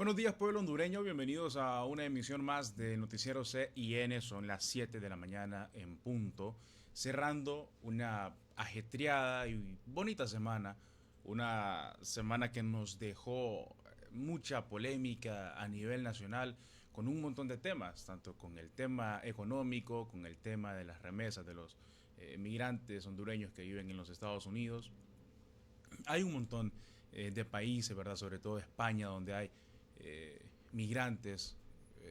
Buenos días, pueblo hondureño. Bienvenidos a una emisión más de Noticiero CIN. Son las 7 de la mañana en punto, cerrando una ajetreada y bonita semana. Una semana que nos dejó mucha polémica a nivel nacional con un montón de temas, tanto con el tema económico, con el tema de las remesas de los migrantes hondureños que viven en los Estados Unidos. Hay un montón de países, ¿verdad? Sobre todo España, donde hay migrantes.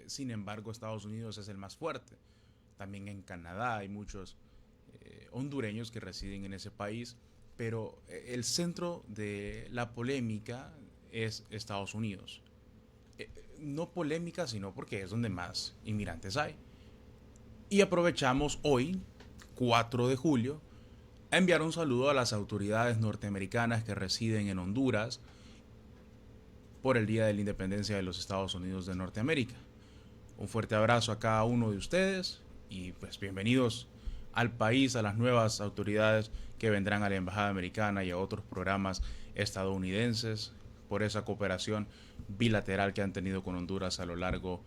Sin embargo, Estados Unidos es el más fuerte. También en Canadá hay muchos hondureños que residen en ese país, pero el centro de la polémica es Estados Unidos. No polémica, sino porque es donde más inmigrantes hay. Y aprovechamos hoy, 4 de julio, a enviar un saludo a las autoridades norteamericanas que residen en Honduras por el Día de la Independencia de los Estados Unidos de Norteamérica. Un fuerte abrazo a cada uno de ustedes y pues bienvenidos al país, a las nuevas autoridades que vendrán a la Embajada Americana y a otros programas estadounidenses por esa cooperación bilateral que han tenido con Honduras a lo largo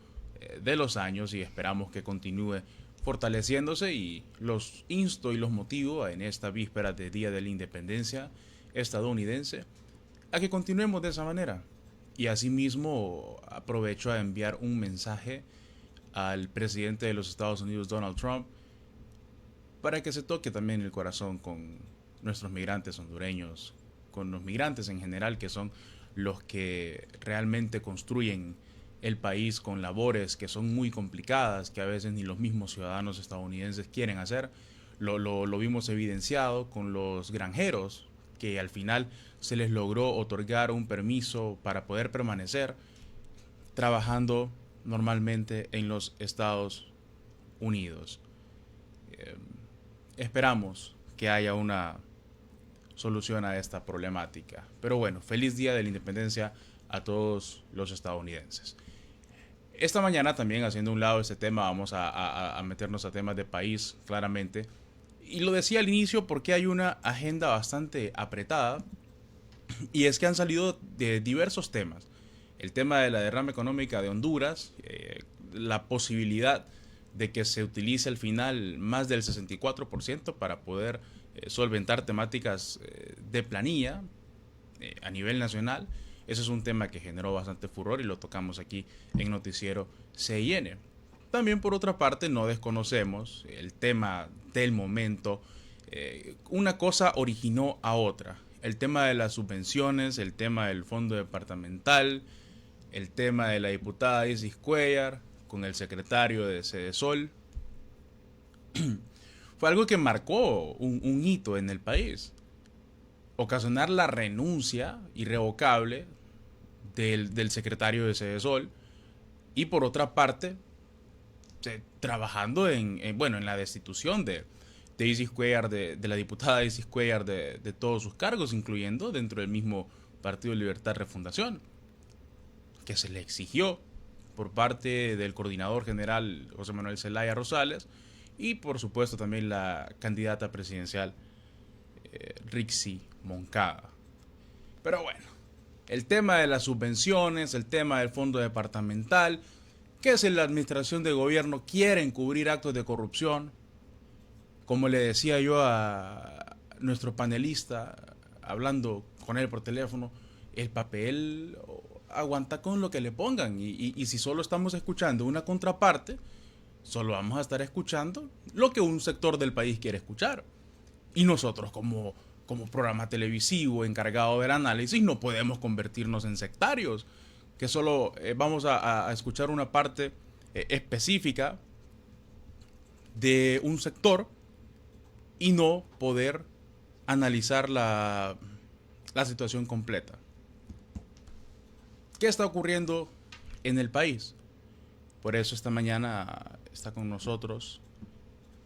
de los años, y esperamos que continúe fortaleciéndose, y los insto y los motivo en esta víspera de Día de la Independencia estadounidense a que continuemos de esa manera. Y asimismo aprovecho a enviar un mensaje al presidente de los Estados Unidos, Donald Trump, para que se toque también el corazón con nuestros migrantes hondureños, con los migrantes en general, que son los que realmente construyen el país con labores que son muy complicadas, que a veces ni los mismos ciudadanos estadounidenses quieren hacer. Lo vimos evidenciado con los granjeros, que al final se les logró otorgar un permiso para poder permanecer trabajando normalmente en los Estados Unidos. Eh, Esperamos que haya una solución a esta problemática. Pero bueno, feliz Día de la Independencia a todos los estadounidenses. Esta mañana también, haciendo un lado este tema, vamos a meternos a temas de país, claramente. Y lo decía al inicio porque hay una agenda bastante apretada, y es que han salido de diversos temas. El tema de la derrama económica de Honduras, la posibilidad de que se utilice al final más del 64% para poder solventar temáticas de planilla a nivel nacional. Ese es un tema que generó bastante furor y lo tocamos aquí en Noticiero CIN. También, por otra parte, no desconocemos el tema del momento. Una cosa originó a otra. El tema de las subvenciones, el tema del fondo departamental, el tema de la diputada Isis Cuellar con el secretario de Cedesol. Fue algo que marcó un hito en el país. Ocasionar la renuncia irrevocable del secretario de Cedesol, y por otra parte trabajando en la destitución de Isis Cuellar, de la diputada Isis Cuellar, de todos sus cargos, incluyendo dentro del mismo Partido de Libertad Refundación, que se le exigió por parte del coordinador general José Manuel Zelaya Rosales, y por supuesto también la candidata presidencial Rixi Moncada. Pero bueno, el tema de las subvenciones, el tema del fondo departamental, que si la administración de gobierno quiere encubrir actos de corrupción, como le decía yo a nuestro panelista, hablando con él por teléfono, el papel aguanta con lo que le pongan, y si solo estamos escuchando una contraparte, solo vamos a estar escuchando lo que un sector del país quiere escuchar. Y nosotros como programa televisivo encargado del análisis no podemos convertirnos en sectarios, que solo vamos a escuchar una parte específica de un sector y no poder analizar la situación completa. ¿Qué está ocurriendo en el país? Por eso esta mañana está con nosotros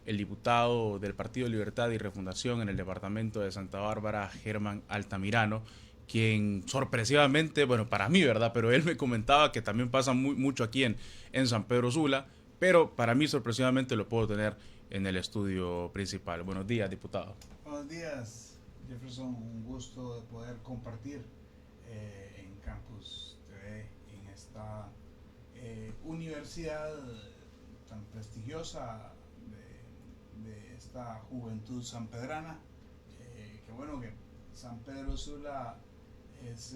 el diputado del Partido Libertad y Refundación en el departamento de Santa Bárbara, Germán Altamirano, quien sorpresivamente, bueno, para mí, ¿verdad? Pero él me comentaba que también pasa mucho aquí en San Pedro Sula, pero para mí sorpresivamente lo puedo tener en el estudio principal. Buenos días, diputado. Buenos días, Jefferson. Un gusto de poder compartir en Campus TV esta universidad tan prestigiosa de esta juventud sanpedrana. Que bueno que San Pedro Sula es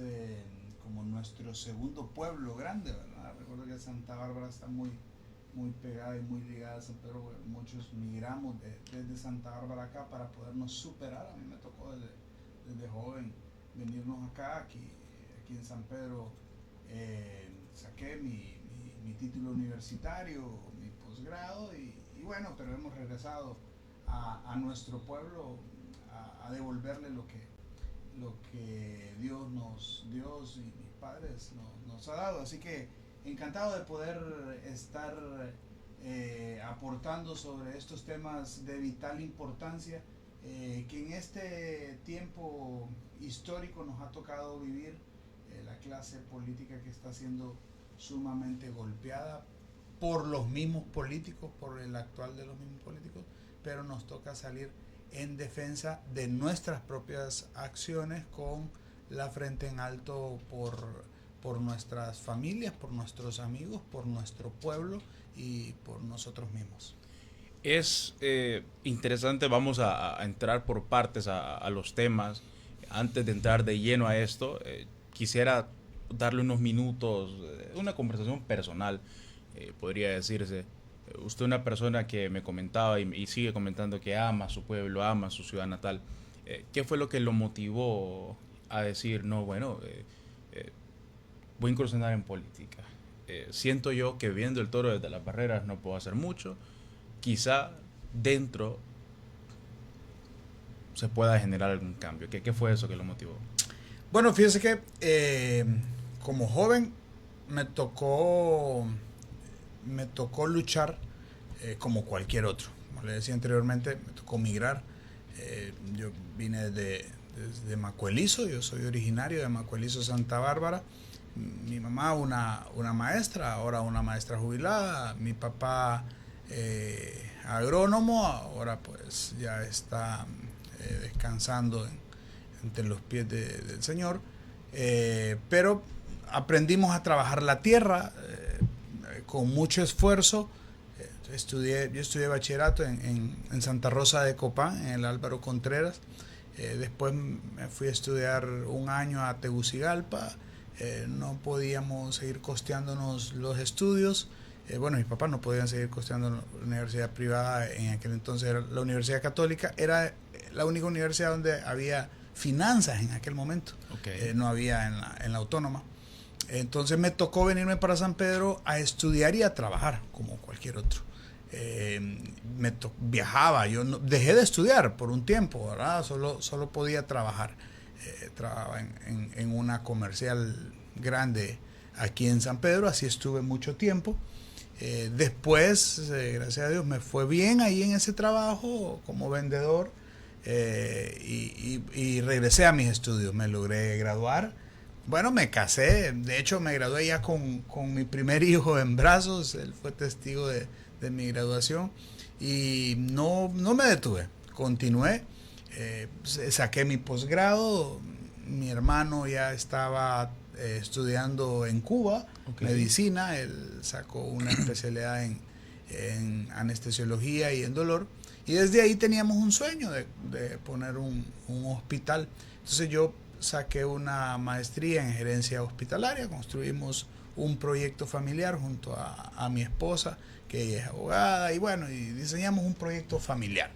como nuestro segundo pueblo grande, ¿verdad? Recuerdo que Santa Bárbara está muy pegada y muy ligada a San Pedro. Muchos migramos desde Santa Bárbara acá para podernos superar. A mí me tocó desde joven venirnos acá, aquí en San Pedro. Saqué mi título universitario, mi posgrado y bueno, pero hemos regresado a nuestro pueblo a devolverle lo que Dios y mis padres nos ha dado. Así que encantado de poder estar aportando sobre estos temas de vital importancia que en este tiempo histórico nos ha tocado vivir. La clase política que está siendo sumamente golpeada por los mismos políticos, por el actual de los mismos políticos, pero nos toca salir en defensa de nuestras propias acciones con la frente en alto por nuestras familias, por nuestros amigos, por nuestro pueblo y por nosotros mismos. Es interesante, vamos a entrar por partes a los temas. Antes de entrar de lleno a esto, quisiera darle unos minutos, una conversación personal, podría decirse. Usted es una persona que me comentaba y sigue comentando que ama a su pueblo, ama a su ciudad natal. ¿Qué fue lo que lo motivó a decir, no, bueno, voy a incursionar en política? Siento yo que viendo el toro desde las barreras no puedo hacer mucho. Quizá dentro se pueda generar algún cambio. ¿Qué fue eso que lo motivó? Bueno, fíjese que como joven me tocó luchar como cualquier otro. Como le decía anteriormente, me tocó migrar. Yo vine desde Macuelizo, yo soy originario de Macuelizo, Santa Bárbara. Mi mamá una maestra, ahora una maestra jubilada. Mi papá agrónomo, ahora pues ya está descansando entre los pies del Señor, pero aprendimos a trabajar la tierra con mucho esfuerzo. Yo estudié bachillerato en Santa Rosa de Copán, en el Álvaro Contreras. Después me fui a estudiar un año a Tegucigalpa. No podíamos seguir costeándonos los estudios. Bueno, mis papás no podían seguir costeando la universidad privada. En aquel entonces era la Universidad Católica, era la única universidad donde había finanzas en aquel momento. Okay. No había en la autónoma. Entonces me tocó venirme para San Pedro a estudiar y a trabajar como cualquier otro. Viajaba, yo dejé de estudiar por un tiempo, ¿verdad? Solo podía trabajar. Trabajaba en una comercial grande aquí en San Pedro, así estuve mucho tiempo. Después, gracias a Dios, me fue bien ahí en ese trabajo como vendedor. Y regresé a mis estudios, me logré graduar. Bueno, me casé, de hecho me gradué ya con mi primer hijo en brazos, él fue testigo de mi graduación y no me detuve, continué, saqué mi posgrado, mi hermano ya estaba estudiando en Cuba, okay, medicina, él sacó una especialidad en anestesiología y en dolor. Y desde ahí teníamos un sueño de poner un hospital. Entonces yo saqué una maestría en gerencia hospitalaria, construimos un proyecto familiar junto a mi esposa, que ella es abogada, y bueno, y diseñamos un proyecto familiar.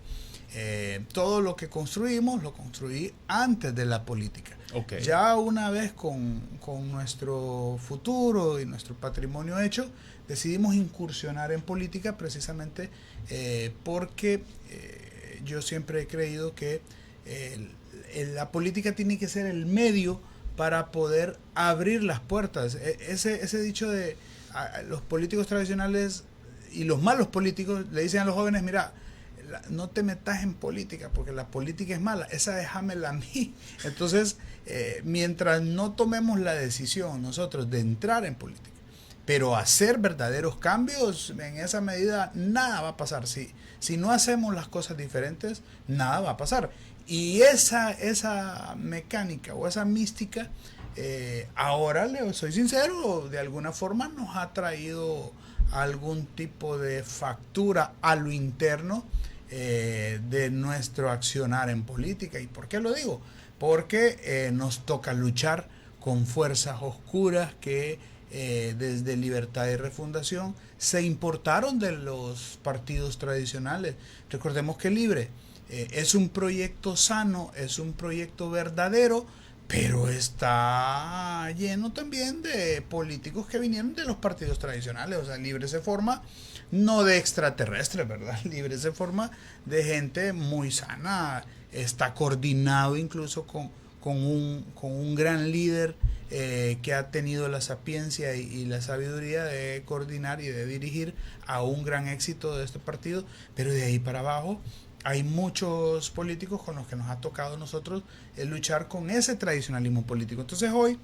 Todo lo que construimos, lo construí antes de la política. Okay. Ya una vez con nuestro futuro y nuestro patrimonio hecho, decidimos incursionar en política precisamente porque yo siempre he creído que la política tiene que ser el medio para poder abrir las puertas. Ese dicho de los políticos tradicionales y los malos políticos le dicen a los jóvenes, mira, no te metas en política porque la política es mala, esa déjamela a mí. Entonces, mientras no tomemos la decisión nosotros de entrar en política, pero hacer verdaderos cambios, en esa medida nada va a pasar. Si no hacemos las cosas diferentes, nada va a pasar. Y esa mecánica o esa mística ahora, le soy sincero, de alguna forma nos ha traído algún tipo de factura a lo interno de nuestro accionar en política. ¿Y por qué lo digo? Porque nos toca luchar con fuerzas oscuras que desde Libertad y Refundación se importaron de los partidos tradicionales. Recordemos que Libre es un proyecto sano, es un proyecto verdadero, pero está lleno también de políticos que vinieron de los partidos tradicionales. O sea, Libre se forma no de extraterrestres, ¿verdad? Libre se forma de gente muy sana, está coordinado incluso con un gran líder que ha tenido la sapiencia y la sabiduría de coordinar y de dirigir a un gran éxito de este partido, pero de ahí para abajo hay muchos políticos con los que nos ha tocado a nosotros luchar con ese tradicionalismo político. Entonces hoy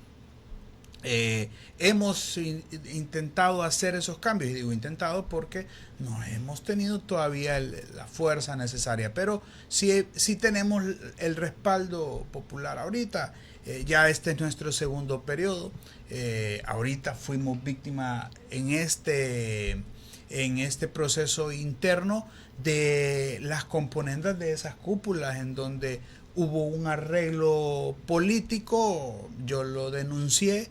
hemos intentado hacer esos cambios, y digo intentado porque no hemos tenido todavía la fuerza necesaria, pero sí tenemos el respaldo popular ahorita. Ya este es nuestro segundo periodo. Ahorita fuimos víctimas en este proceso interno de las componentes de esas cúpulas, en donde hubo un arreglo político. Yo lo denuncié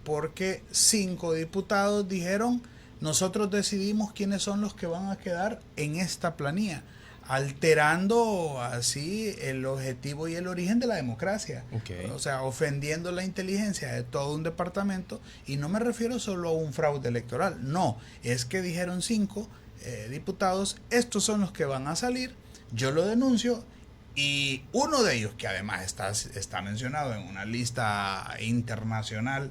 porque 5 diputados dijeron: nosotros decidimos quiénes son los que van a quedar en esta planilla, alterando así el objetivo y el origen de la democracia. Okay. O sea, ofendiendo la inteligencia de todo un departamento. Y no me refiero solo a un fraude electoral, no, es que dijeron 5 diputados, estos son los que van a salir. Yo lo denuncio, y uno de ellos, que además está mencionado en una lista internacional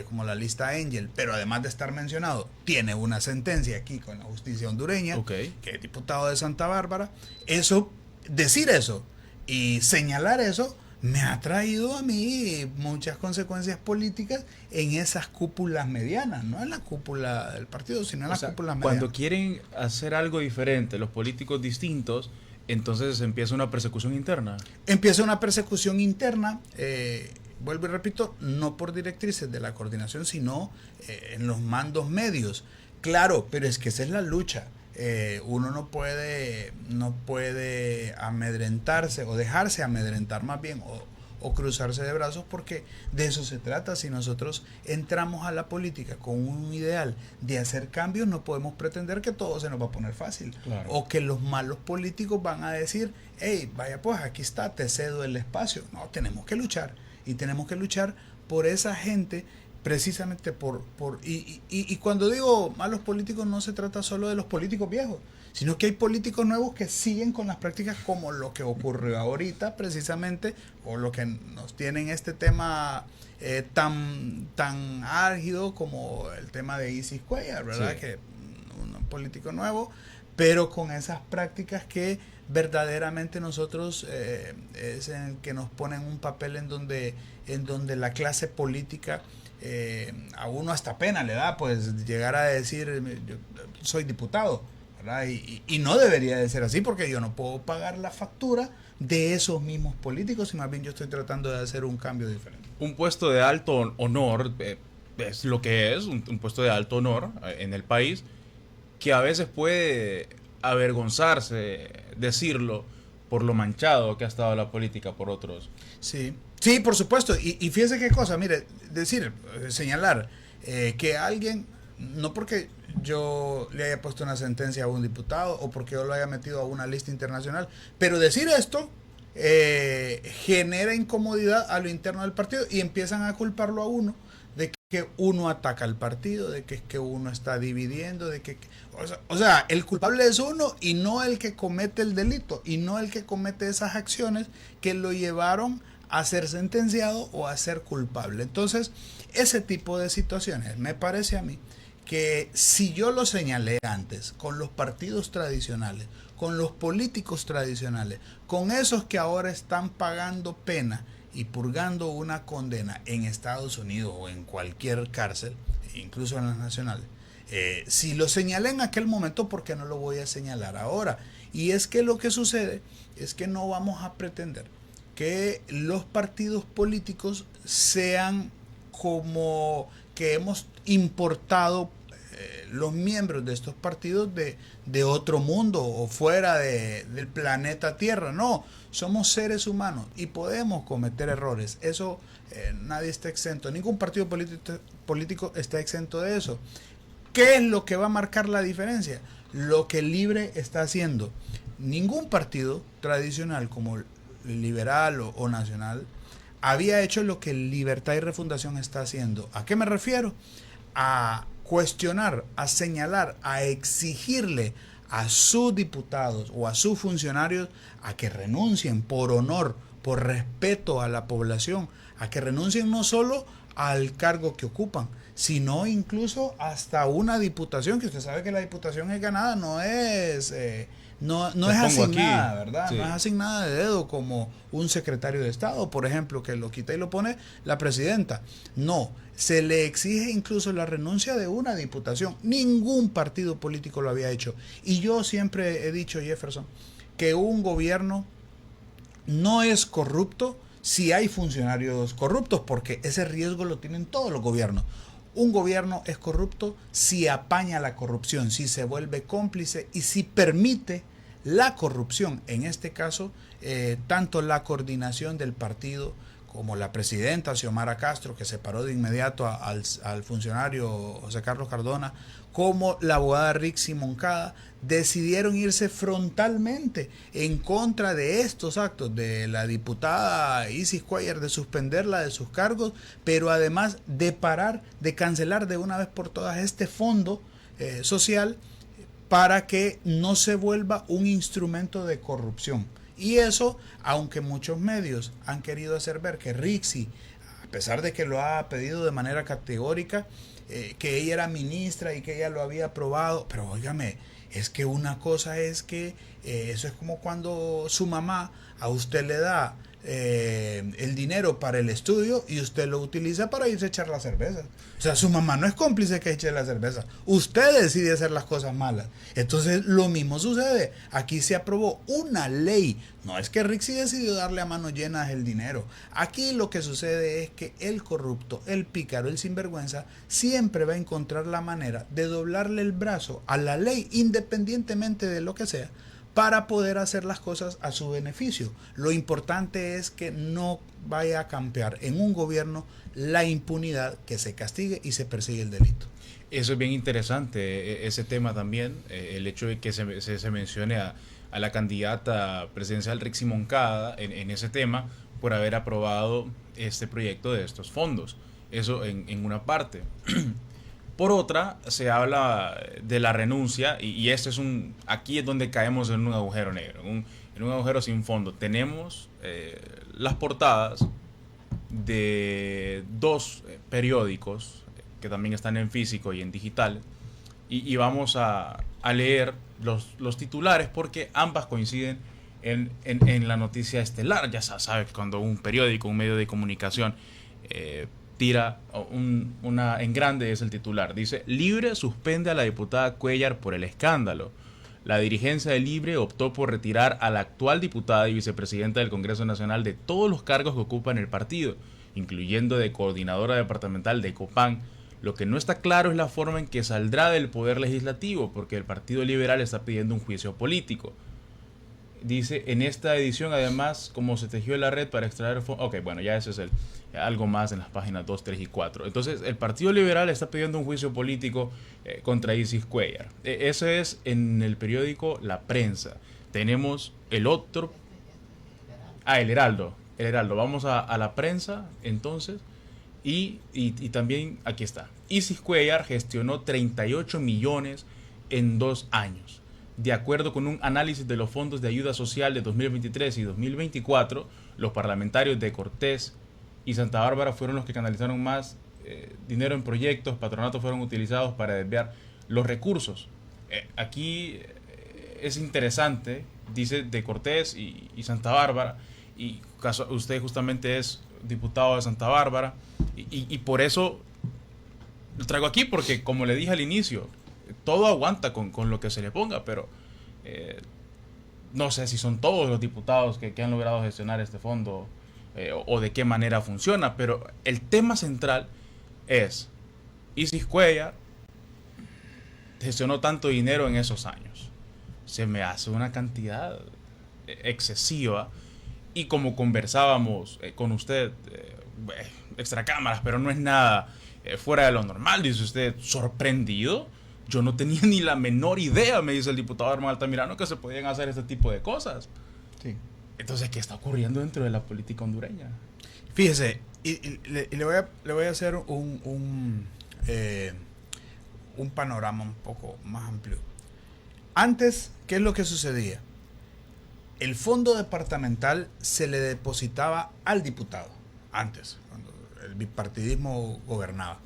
como la lista Angel, pero además de estar mencionado, tiene una sentencia aquí con la justicia hondureña, okay, que es diputado de Santa Bárbara. Decir eso y señalar eso me ha traído a mí muchas consecuencias políticas en esas cúpulas medianas, no en la cúpula del partido, sino en las cúpulas medianas. Cuando quieren hacer algo diferente, los políticos distintos, entonces empieza una persecución interna. Empieza una persecución interna, vuelvo y repito, no por directrices de la coordinación, sino en los mandos medios. Claro, pero es que esa es la lucha. Uno no puede amedrentarse o dejarse amedrentar más bien, o cruzarse de brazos, porque de eso se trata. Si nosotros entramos a la política con un ideal de hacer cambios, no podemos pretender que todo se nos va a poner fácil. Claro. O que los malos políticos van a decir: hey, vaya pues, aquí está, te cedo el espacio. No, tenemos que luchar, y tenemos que luchar por esa gente, precisamente y cuando digo malos políticos, no se trata solo de los políticos viejos, sino que hay políticos nuevos que siguen con las prácticas, como lo que ocurrió ahorita precisamente, o lo que nos tiene en este tema tan álgido como el tema de Isis Cuellar, ¿verdad? Sí. Que un político nuevo, pero con esas prácticas que verdaderamente nosotros es en el que nos ponen un papel en donde la clase política a uno hasta pena le da pues llegar a decir: yo soy diputado, ¿verdad? Y no debería de ser así, porque yo no puedo pagar la factura de esos mismos políticos, y más bien yo estoy tratando de hacer un cambio diferente. Un puesto de alto honor es lo que es, un puesto de alto honor en el país, que a veces puede avergonzarse decirlo por lo manchado que ha estado la política por otros. Sí, sí, por supuesto. Y fíjese qué cosa, mire, señalar que alguien, no porque yo le haya puesto una sentencia a un diputado o porque yo lo haya metido a una lista internacional, pero decir esto genera incomodidad a lo interno del partido, y empiezan a culparlo a uno de que uno ataca al partido, de que es que uno está dividiendo, de que o sea, el culpable es uno, y no el que comete el delito, y no el que comete esas acciones que lo llevaron a ser sentenciado o a ser culpable. Entonces, ese tipo de situaciones, me parece a mí que si yo lo señalé antes con los partidos tradicionales, con los políticos tradicionales, con esos que ahora están pagando pena y purgando una condena en Estados Unidos o en cualquier cárcel, incluso en las nacionales, si lo señalé en aquel momento, ¿por qué no lo voy a señalar ahora? Y es que lo que sucede es que no vamos a pretender que los partidos políticos sean como que hemos importado los miembros de estos partidos de otro mundo o fuera del planeta Tierra. No, somos seres humanos y podemos cometer errores. Eso nadie está exento, ningún partido político está exento de eso. ¿Qué es lo que va a marcar la diferencia? Lo que el Libre está haciendo. Ningún partido tradicional como liberal o nacional había hecho lo que Libertad y Refundación está haciendo. ¿A qué me refiero? A cuestionar, a señalar, a exigirle a sus diputados o a sus funcionarios a que renuncien por honor, por respeto a la población, a que renuncien no solo al cargo que ocupan, sino incluso hasta una diputación, que usted sabe que la diputación es ganada, no es asignada, ¿verdad? Sí. No es asignada de dedo como un secretario de Estado, por ejemplo, que lo quita y lo pone la presidenta. No, se le exige incluso la renuncia de una diputación. Ningún partido político lo había hecho. Y yo siempre he dicho, Jefferson, que un gobierno no es corrupto si hay funcionarios corruptos, porque ese riesgo lo tienen todos los gobiernos. Un gobierno es corrupto si apaña la corrupción, si se vuelve cómplice y si permite la corrupción. En este caso, tanto la coordinación del partido como la presidenta Xiomara Castro, que separó de inmediato al funcionario José Carlos Cardona, como la abogada Rixi Moncada, decidieron irse frontalmente en contra de estos actos de la diputada Isis Cuéllar, de suspenderla de sus cargos, pero además de cancelar de una vez por todas este fondo social para que no se vuelva un instrumento de corrupción. Y eso, aunque muchos medios han querido hacer ver que Rixi, a pesar de que lo ha pedido de manera categórica, que ella era ministra y que ella lo había aprobado, pero óigame, es que una cosa es que eso es como cuando su mamá a usted le da el dinero para el estudio y usted lo utiliza para irse a echar la cerveza. O sea, su mamá no es cómplice que eche la cerveza. Usted decide hacer las cosas malas. Entonces, lo mismo sucede. Aquí se aprobó una ley. No es que Rixi decidió darle a manos llenas el dinero. Aquí lo que sucede es que el corrupto, el pícaro, el sinvergüenza, siempre va a encontrar la manera de doblarle el brazo a la ley, independientemente de lo que sea, para poder hacer las cosas a su beneficio. Lo importante es que no vaya a campear en un gobierno la impunidad, que se castigue y se persigue el delito. Eso es bien interesante, ese tema también, el hecho de que se mencione a la candidata presidencial Rixi Moncada en ese tema por haber aprobado este proyecto de estos fondos. Eso en una parte. Por otra, se habla de la renuncia y esto es aquí es donde caemos en un agujero negro, en un agujero sin fondo. Tenemos las portadas de dos periódicos que también están en físico y en digital y vamos a leer los titulares porque ambas coinciden en la noticia estelar. Ya sabes, cuando un periódico, un medio de comunicación tira en grande es el titular. Dice: Libre suspende a la diputada Cuéllar por el escándalo. La dirigencia de Libre optó por retirar a la actual diputada y vicepresidenta del Congreso Nacional de todos los cargos que ocupa en el partido, incluyendo de coordinadora departamental de Copán. Lo que no está claro es la forma en que saldrá del poder legislativo, porque el Partido Liberal está pidiendo un juicio político. Dice, en esta edición, además, como se tejió la red para extraer fondos. Ok, bueno, ya eso es algo más en las páginas 2, 3 y 4. Entonces, el Partido Liberal está pidiendo un juicio político contra Isis Cuéllar. Eso es en el periódico La Prensa. Tenemos el otro. El Heraldo. El Heraldo. Vamos a La Prensa, entonces. Y también, aquí está. Isis Cuéllar gestionó 38 millones en 2 años. De acuerdo con un análisis de los fondos de ayuda social de 2023 y 2024, los parlamentarios de Cortés y Santa Bárbara fueron los que canalizaron más dinero en proyectos. Patronatos fueron utilizados para desviar los recursos. Aquí es interesante, dice de Cortés y Santa Bárbara, y usted justamente es diputado de Santa Bárbara, y por eso lo traigo aquí, porque como le dije al inicio, todo aguanta con lo que se le ponga, pero no sé si son todos los diputados que han logrado gestionar este fondo o de qué manera funciona, pero el tema central es, Isis Cuellar gestionó tanto dinero en esos años. Se me hace una cantidad excesiva y como conversábamos con usted, extra cámaras, pero no es nada fuera de lo normal, dice usted, sorprendido. Yo no tenía ni la menor idea, me dice el diputado Armando Altamirano, que se podían hacer este tipo de cosas. Sí. Entonces, ¿qué está ocurriendo dentro de la política hondureña? Fíjese, le voy a hacer un panorama un poco más amplio. Antes, ¿qué es lo que sucedía? El fondo departamental se le depositaba al diputado, antes, cuando el bipartidismo gobernaba.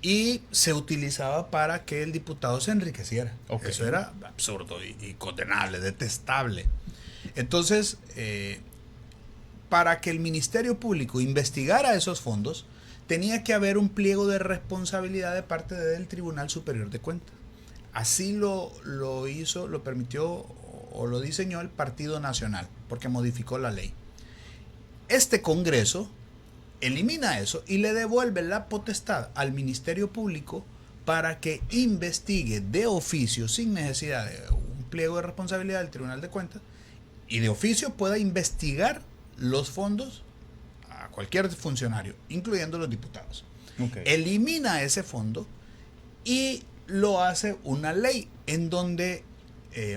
Y se utilizaba para que el diputado se enriqueciera. Okay. Eso era absurdo y condenable, detestable. Entonces, para que el Ministerio Público investigara esos fondos, tenía que haber un pliego de responsabilidad de parte del Tribunal Superior de Cuentas. Así lo hizo, lo permitió o lo diseñó el Partido Nacional, porque modificó la ley. Este Congreso elimina eso y le devuelve la potestad al Ministerio Público para que investigue de oficio, sin necesidad de un pliego de responsabilidad del Tribunal de Cuentas, y de oficio pueda investigar los fondos a cualquier funcionario, incluyendo los diputados. Okay. Elimina ese fondo y lo hace una ley en donde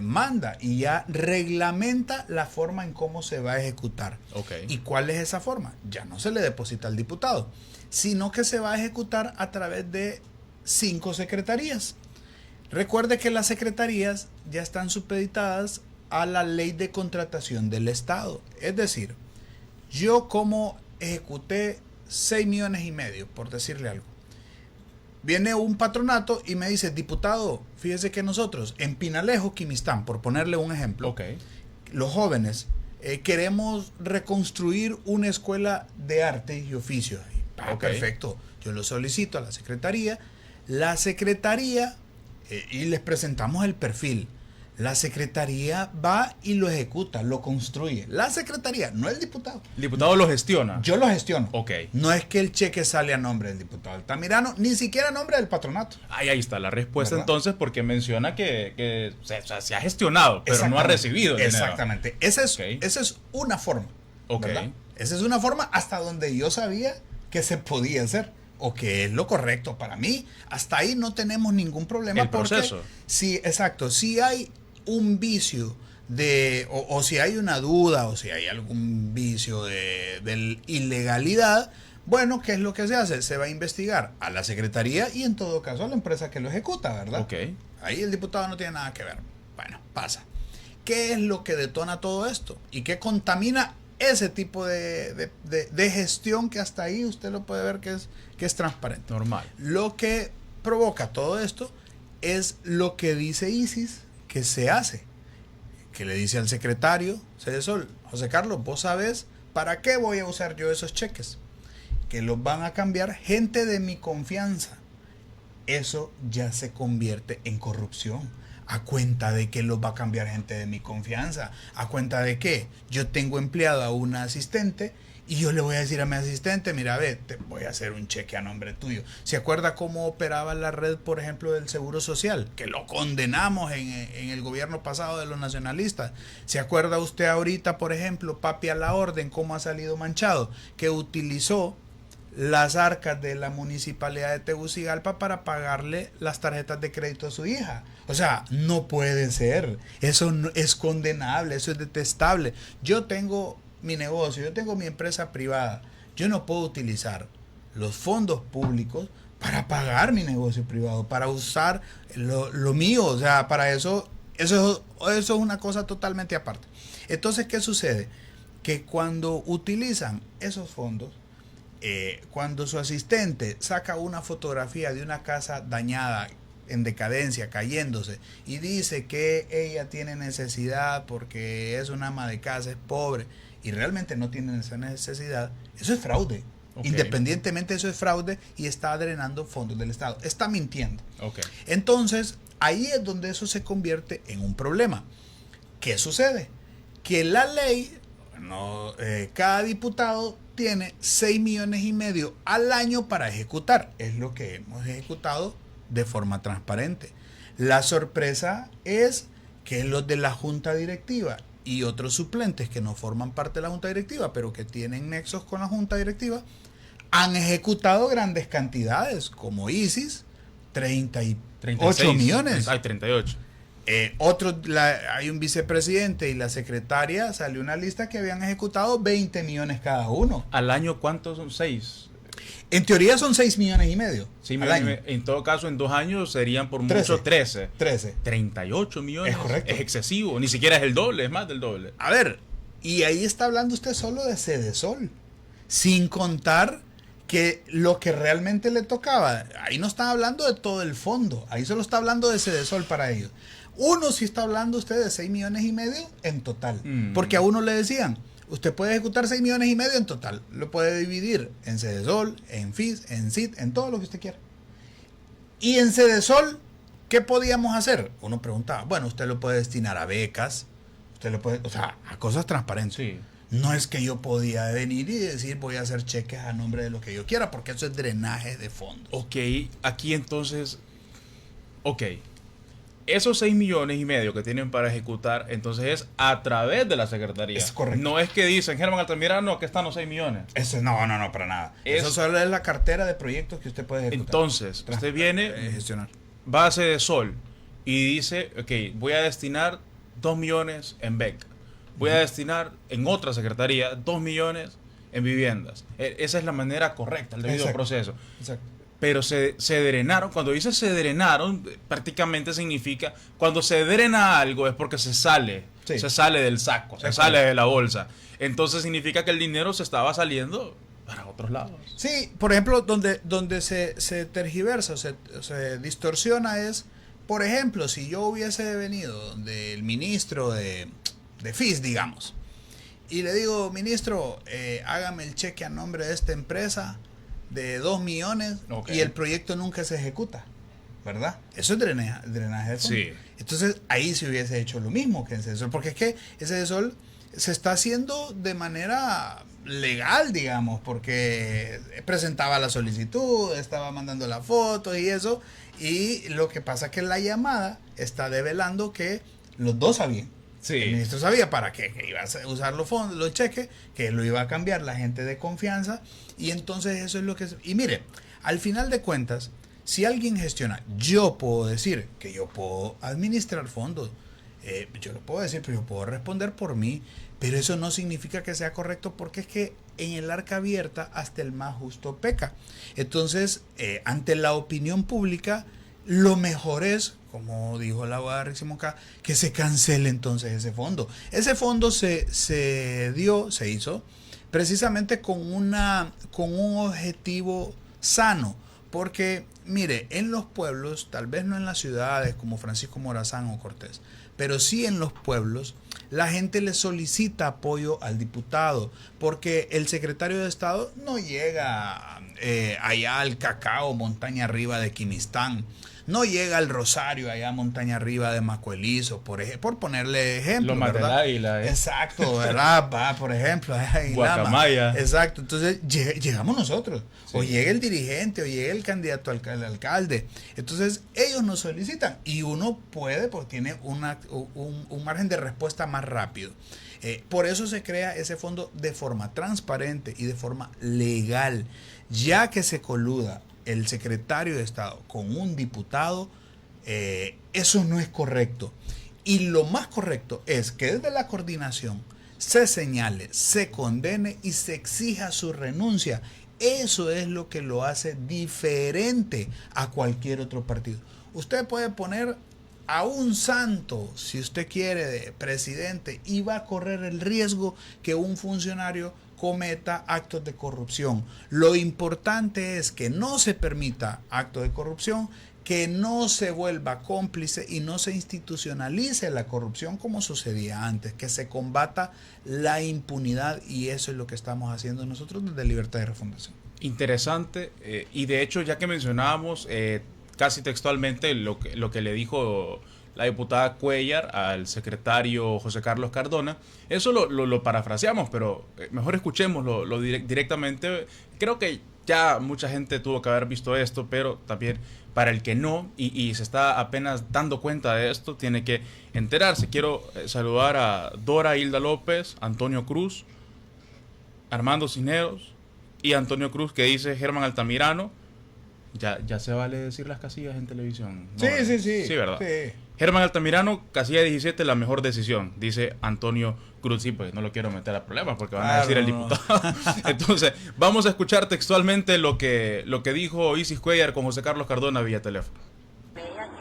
manda y ya reglamenta la forma en cómo se va a ejecutar. Okay. ¿Y cuál es esa forma? Ya no se le deposita al diputado, sino que se va a ejecutar a través de 5 secretarías. Recuerde que las secretarías ya están supeditadas a la ley de contratación del Estado. Es decir, yo como ejecuté 6,5 millones, por decirle algo. Viene un patronato y me dice, diputado, fíjese que nosotros en Pinalejo, Quimistán, por ponerle un ejemplo, okay, los jóvenes queremos reconstruir una escuela de arte y oficios. Okay. Perfecto, yo lo solicito a la secretaría y les presentamos el perfil. La secretaría va y lo ejecuta, lo construye. La secretaría, no el diputado. ¿El diputado lo gestiona? Yo lo gestiono. Ok. No es que el cheque sale a nombre del diputado Altamirano, ni siquiera a nombre del patronato. Ahí está la respuesta, ¿verdad? Entonces, porque menciona que se ha gestionado, pero no ha recibido dinero. Exactamente. Esa es una forma. Okay. Esa es una forma hasta donde yo sabía que se podía hacer, o que es lo correcto para mí. Hasta ahí no tenemos ningún problema. El proceso. Sí, exacto. Si hay un vicio o si hay una duda o si hay algún vicio de ilegalidad, bueno, ¿qué es lo que se hace? Se va a investigar a la secretaría y en todo caso a la empresa que lo ejecuta, ¿verdad? Okay. Ahí el diputado no tiene nada que ver. Bueno, pasa. ¿Qué es lo que detona todo esto? ¿Y qué contamina ese tipo de gestión que hasta ahí usted lo puede ver que es transparente? Normal. Lo que provoca todo esto es lo que dice Isis que se hace, que le dice al secretario Cedesol, José Carlos, vos sabés para qué voy a usar yo esos cheques, que los van a cambiar gente de mi confianza. Eso ya se convierte en corrupción. ¿A cuenta de que los va a cambiar gente de mi confianza? ¿A cuenta de qué? Yo tengo empleado a una asistente y yo le voy a decir a mi asistente, mira, ve, te voy a hacer un cheque a nombre tuyo. ¿Se acuerda cómo operaba la red, por ejemplo, del Seguro Social? Que lo condenamos en el gobierno pasado de los nacionalistas. ¿Se acuerda usted ahorita, por ejemplo, Papi a la Orden, cómo ha salido manchado? Que utilizó las arcas de la municipalidad de Tegucigalpa para pagarle las tarjetas de crédito a su hija. O sea, no puede ser. Eso no, es condenable, eso es detestable. Yo tengo mi negocio, yo tengo mi empresa privada. Yo no puedo utilizar los fondos públicos para pagar mi negocio privado, para usar lo mío. O sea, para eso es una cosa totalmente aparte. Entonces, ¿qué sucede? Que cuando utilizan esos fondos, cuando su asistente saca una fotografía de una casa dañada, en decadencia, cayéndose, y dice que ella tiene necesidad porque es una ama de casa, es pobre, y realmente no tiene esa necesidad, eso es fraude. Okay. Independientemente, eso es fraude y está drenando fondos del Estado. Está mintiendo. Okay. Entonces, ahí es donde eso se convierte en un problema. ¿qué sucede? Que la ley, no, cada diputado tiene 6,5 millones al año para ejecutar. Es lo que hemos ejecutado de forma transparente. La sorpresa es que los de la junta directiva y otros suplentes que no forman parte de la junta directiva, pero que tienen nexos con la junta directiva, han ejecutado grandes cantidades, como ISIS, 38 36, millones. Hay 38. Hay un vicepresidente y la secretaria, salió una lista que habían ejecutado 20 millones cada uno. ¿Al año cuántos son? 6. En teoría son 6,5 millones. Sí, al año. En todo caso, en 2 años serían por 13. mucho 13. 13. 38 millones. Es correcto. Es excesivo. Ni siquiera es el doble, es más del doble. A ver, y ahí está hablando usted solo de Sedesol, sin contar que lo que realmente le tocaba, ahí no está hablando de todo el fondo, ahí solo está hablando de Sedesol para ellos. Uno sí está hablando usted de 6,5 millones en total, porque a uno le decían, usted puede ejecutar 6,5 millones en total, lo puede dividir en Sedesol, en FIS, en CIT, en todo lo que usted quiera. Y en Sedesol, ¿qué podíamos hacer? Uno preguntaba, bueno, usted lo puede destinar a becas, usted lo puede, o sea, a cosas transparentes. Sí. No es que yo podía venir y decir voy a hacer cheques a nombre de lo que yo quiera, porque eso es drenaje de fondos. Ok, aquí entonces, esos 6,5 millones que tienen para ejecutar, entonces es a través de la Secretaría. Es correcto. No es que dicen, Germán Altamirano, no, aquí están los 6 millones. Eso no, para nada. Eso solo es la cartera de proyectos que usted puede ejecutar. Entonces, usted viene, gestionar. base de sol, y dice, ok, voy a destinar 2 millones en beca. Voy a destinar en otra secretaría 2 millones en viviendas. Esa es la manera correcta, el debido proceso. Exacto. Pero se drenaron. Cuando dice se drenaron, prácticamente significa cuando se drena algo es porque se sale. Sí. Se sale del saco, se sale de la bolsa. Entonces significa que el dinero se estaba saliendo para otros lados. Sí, por ejemplo, donde se tergiversa, se distorsiona es, por ejemplo, si yo hubiese venido del ministro de FIS, digamos, y le digo, ministro, hágame el cheque a nombre de esta empresa de 2 millones y el proyecto nunca se ejecuta, ¿verdad? Eso es drenaje de fondo. Sí. Entonces ahí se hubiese hecho lo mismo que en Sedesol, porque es que ese Sedesol se está haciendo de manera legal, digamos, porque presentaba la solicitud, estaba mandando la foto y eso, y lo que pasa es que la llamada está develando que los dos sabían. Sí. El ministro sabía para qué, que iba a usar los fondos, los cheques, que lo iba a cambiar la gente de confianza, y entonces eso es lo que... Y mire, al final de cuentas, si alguien gestiona, yo puedo decir que yo puedo administrar fondos, yo lo puedo decir, pero yo puedo responder por mí, pero eso no significa que sea correcto, porque es que en el arca abierta hasta el más justo peca. Entonces, ante la opinión pública, lo mejor es, como dijo el abogado Riximo acá, que se cancele entonces ese fondo. Ese fondo se hizo precisamente con un objetivo sano, porque mire, en los pueblos, tal vez no en las ciudades como Francisco Morazán o Cortés, pero sí en los pueblos, la gente le solicita apoyo al diputado, porque el secretario de Estado no llega allá al Cacao, montaña arriba de Quimistán, no llega al Rosario, allá montaña arriba de Macuelizo, por ponerle ejemplo. Loma del Águila. Exacto, ¿verdad? Va, por ejemplo, Guacamaya. Exacto, entonces llegamos nosotros, sí. O llega el dirigente, o llega el candidato al alcalde. Entonces ellos nos solicitan y uno puede, porque tiene un margen de respuesta más rápido. Por eso se crea ese fondo de forma transparente y de forma legal, ya que se coluda el secretario de Estado con un diputado, eso no es correcto. Y lo más correcto es que desde la coordinación se señale, se condene y se exija su renuncia. Eso es lo que lo hace diferente a cualquier otro partido. Usted puede poner a un santo, si usted quiere, de presidente, y va a correr el riesgo que un funcionario cometa actos de corrupción. Lo importante es que no se permita actos de corrupción, que no se vuelva cómplice y no se institucionalice la corrupción como sucedía antes, que se combata la impunidad, y eso es lo que estamos haciendo nosotros desde Libertad y Refundación. Interesante, y de hecho, ya que mencionábamos casi textualmente lo que le dijo la diputada Cuellar al secretario José Carlos Cardona. Eso lo parafraseamos, pero mejor escuchémoslo directamente. Creo que ya mucha gente tuvo que haber visto esto, pero también para el que no y se está apenas dando cuenta de esto, tiene que enterarse. Quiero saludar a Dora Hilda López, Antonio Cruz, Armando Cisneros y Antonio Cruz, que dice Germán Altamirano. Ya se vale decir las casillas en televisión. Sí, ¿no? sí, sí. Sí, ¿verdad? Sí. Germán Altamirano, casilla 17, la mejor decisión, dice Antonio Cruz. Sí, pues no lo quiero meter a problemas porque van a decir el diputado. Entonces, vamos a escuchar textualmente lo que dijo Isis Cuellar con José Carlos Cardona vía teléfono.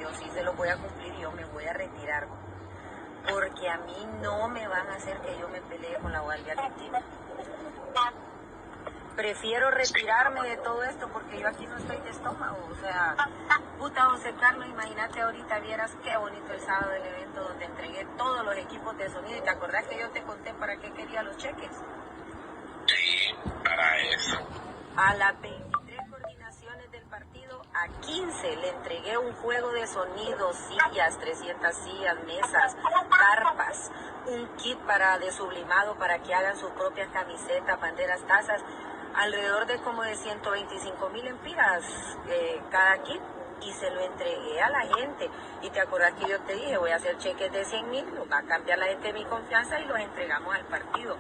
Yo sí se lo voy a cumplir y yo me voy a retirar, porque a mí no me van a hacer que yo me pelee con la Guardia Argentina. Prefiero retirarme de todo esto porque yo aquí no estoy de estómago. O sea, puta José Carlos, imagínate ahorita, vieras qué bonito el sábado del evento donde entregué todos los equipos de sonido. ¿Y te acordás que yo te conté para qué quería los cheques? Sí, para eso. A las 23 coordinaciones del partido, a 15 le entregué un juego de sonido, sillas, 300 sillas, mesas, carpas, un kit de sublimado para que hagan sus propias camisetas, banderas, tazas, alrededor de como de 125,000 empiras cada kit, y se lo entregué a la gente. Y te acuerdas que yo te dije, voy a hacer cheques de 100,000, los va a cambiar la gente de mi confianza y los entregamos al partido.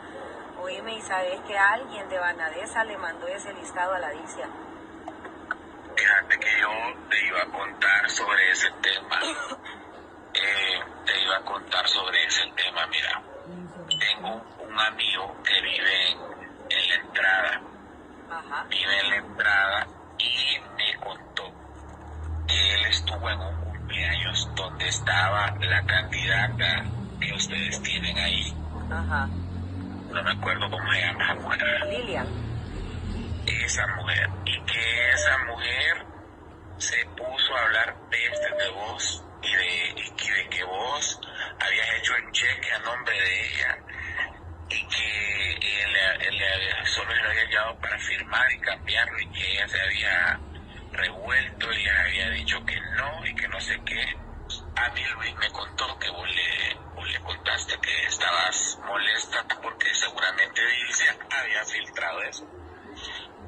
Oíme, y sabes que alguien de Banadesa le mandó ese listado a la DICIA. Fíjate que yo te iba a contar sobre ese tema. Mira. Tengo un amigo que vive en la entrada. Ajá. Vive en la entrada y me contó que él estuvo en un cumpleaños donde estaba la candidata que ustedes tienen ahí. Ajá. No me acuerdo cómo se llama esa mujer. Lilian. Esa mujer. Y que esa mujer se puso a hablar pestes de vos y de que vos habías hecho el cheque a nombre de ella y que él solo se lo había llevado para firmar y cambiarlo y que ella se había revuelto y les había dicho que no y que no sé qué. A mí Luis me contó que vos le contaste que estabas molesta porque seguramente Dilcia había filtrado eso.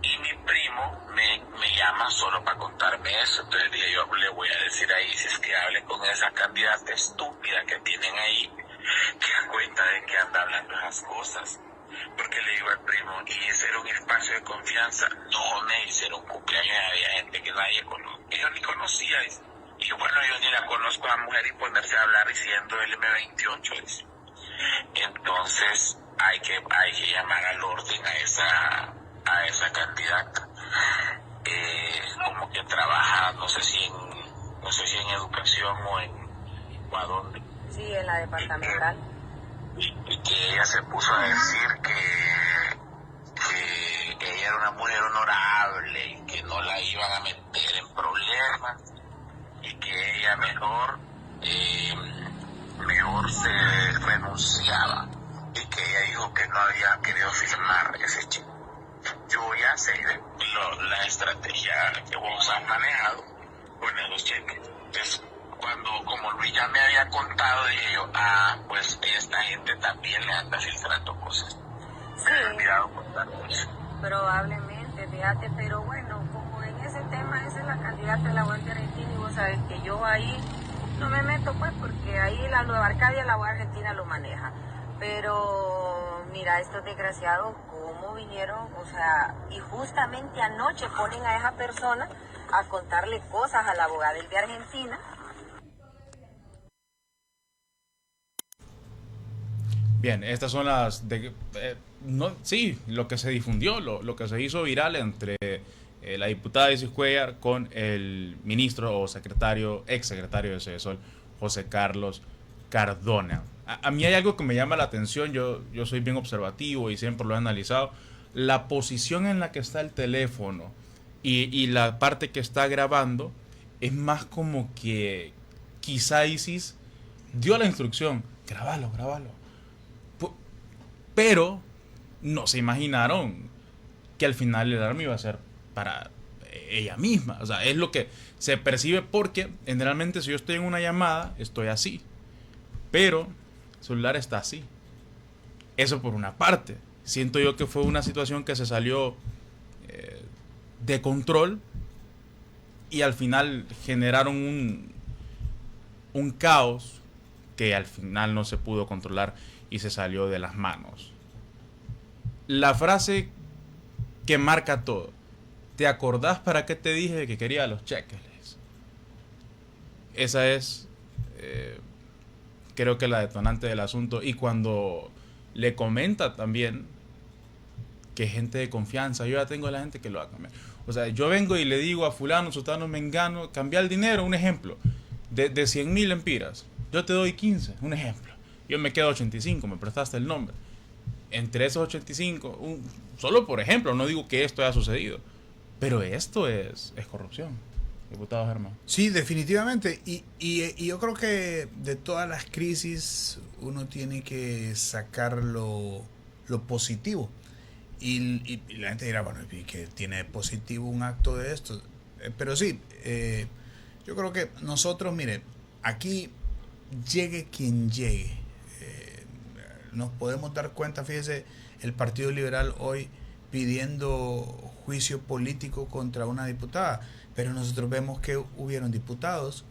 Y mi primo me llama solo para contarme eso. Entonces dije, yo le voy a decir a Isis que hable con esa candidata estúpida que tienen ahí, que da cuenta de que anda hablando esas cosas. Porque le digo al primo, y ese era un espacio de confianza. No, me hicieron un cumpleaños y había gente que nadie conocía, que yo ni conocía. Y yo, bueno, yo ni la conozco a la mujer y ponerse a hablar diciendo el M28. Dice. Entonces hay que llamar al orden a esa candidata. Como que trabaja, no sé si en educación o a dónde. Sí, en la departamental. Y que ella se puso a decir que ella era una mujer honorable y que no la iban a meter en problemas y que ella mejor se renunciaba y que ella dijo que no había querido firmar ese cheque. Yo ya sé la estrategia que vos has manejado con esos cheques. Entonces, como Luis ya me había contado, dije yo, pues esta gente también le anda filtrando cosas. Sí, Me he olvidado contar eso. probablemente, fíjate, pero bueno, como en ese tema esa es la candidata de la Guardia Argentina y vos sabes que yo ahí no me meto pues porque ahí la Nueva Arcadia la Guardia Argentina lo maneja. Pero mira, estos desgraciados cómo vinieron, o sea, y justamente anoche ponen a esa persona a contarle cosas a la abogada de Argentina. Bien, estas son las lo que se difundió, lo que se hizo viral entre la diputada Isis Cuellar con el ministro o ex secretario de SEDESOL, José Carlos Cardona. A mí hay algo que me llama la atención, yo soy bien observativo y siempre lo he analizado, la posición en la que está el teléfono y la parte que está grabando es más como que quizá Isis dio la instrucción, grábalo. Pero no se imaginaron que al final el arma iba a ser para ella misma. O sea, es lo que se percibe porque generalmente si yo estoy en una llamada, estoy así. Pero el celular está así. Eso por una parte. Siento yo que fue una situación que se salió de control y al final generaron un caos que al final no se pudo controlar y se salió de las manos. La frase que marca todo: ¿te acordás para qué te dije que quería los cheques? Esa es, creo que la detonante del asunto. Y cuando le comenta también que gente de confianza, yo ya tengo a la gente que lo va a cambiar. O sea, yo vengo y le digo a fulano, sutano, mengano, cambiar el dinero, un ejemplo, de 100,000 lempiras. Yo te doy 15, un ejemplo. Yo me quedo 85, me prestaste el nombre. Entre esos 85, solo por ejemplo, no digo que esto haya sucedido, pero esto es corrupción, diputado Germán. Sí, definitivamente. Y yo creo que de todas las crisis uno tiene que sacar lo positivo. Y la gente dirá, bueno, ¿y qué tiene positivo un acto de esto? Pero sí, yo creo que nosotros, mire, aquí llegue quien llegue, nos podemos dar cuenta, fíjese, el Partido Liberal hoy pidiendo juicio político contra una diputada, pero nosotros vemos que hubieron diputados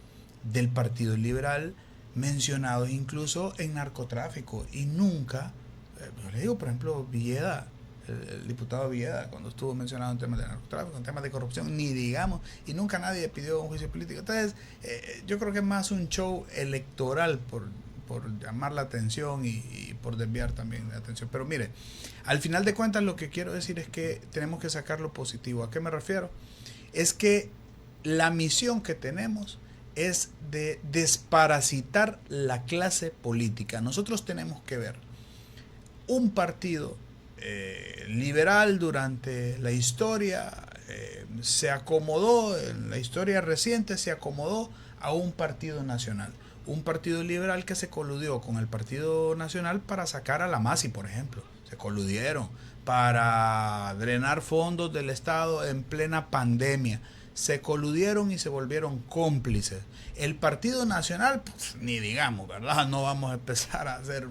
del Partido Liberal mencionados incluso en narcotráfico y nunca, yo le digo, por ejemplo, Villeda, el diputado Villeda, cuando estuvo mencionado en temas de narcotráfico, en temas de corrupción, ni digamos, y nunca nadie pidió un juicio político. Entonces, yo creo que es más un show electoral por llamar la atención y por desviar también la atención. Pero mire, al final de cuentas lo que quiero decir es que tenemos que sacar lo positivo. ¿A qué me refiero? Es que la misión que tenemos es de desparasitar la clase política. Nosotros tenemos que ver un partido liberal durante la historia, se acomodó, en la historia reciente se acomodó a un partido nacional. Un partido liberal que se coludió con el Partido Nacional para sacar a la Masi, por ejemplo. Se coludieron para drenar fondos del Estado en plena pandemia. Se coludieron y se volvieron cómplices. El Partido Nacional, pues, ni digamos, ¿verdad? No vamos a empezar a hacer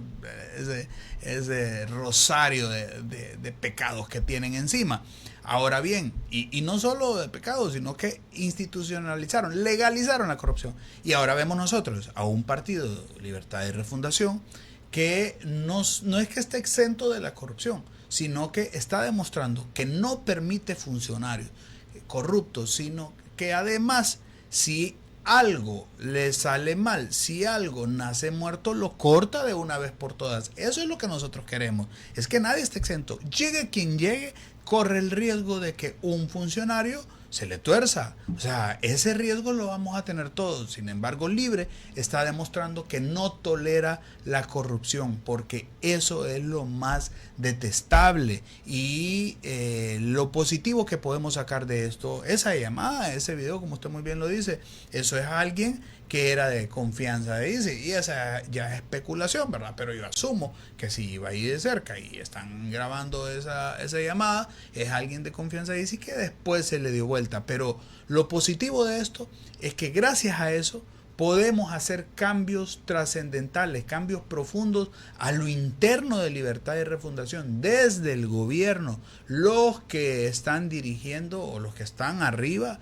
ese rosario de pecados que tienen encima. Ahora bien, y no solo de pecados, sino que institucionalizaron, legalizaron la corrupción. Y ahora vemos nosotros a un partido, Libertad y Refundación, que no es que esté exento de la corrupción, sino que está demostrando que no permite funcionarios corruptos, sino que además, si algo le sale mal, si algo nace muerto, lo corta de una vez por todas. Eso es lo que nosotros queremos, es que nadie esté exento. Llegue quien llegue, corre el riesgo de que un funcionario se le tuerza. O sea, ese riesgo lo vamos a tener todos. Sin embargo, Libre está demostrando que no tolera la corrupción, porque eso es lo más detestable. Y lo positivo que podemos sacar de esto, esa llamada, ese video, como usted muy bien lo dice, eso es alguien que era de confianza de Isi, y esa ya es especulación, ¿verdad? Pero yo asumo que si iba ahí de cerca y están grabando esa llamada, es alguien de confianza de Isi que después se le dio vuelta. Pero lo positivo de esto es que gracias a eso podemos hacer cambios trascendentales, cambios profundos a lo interno de Libertad y Refundación, desde el gobierno, los que están dirigiendo o los que están arriba,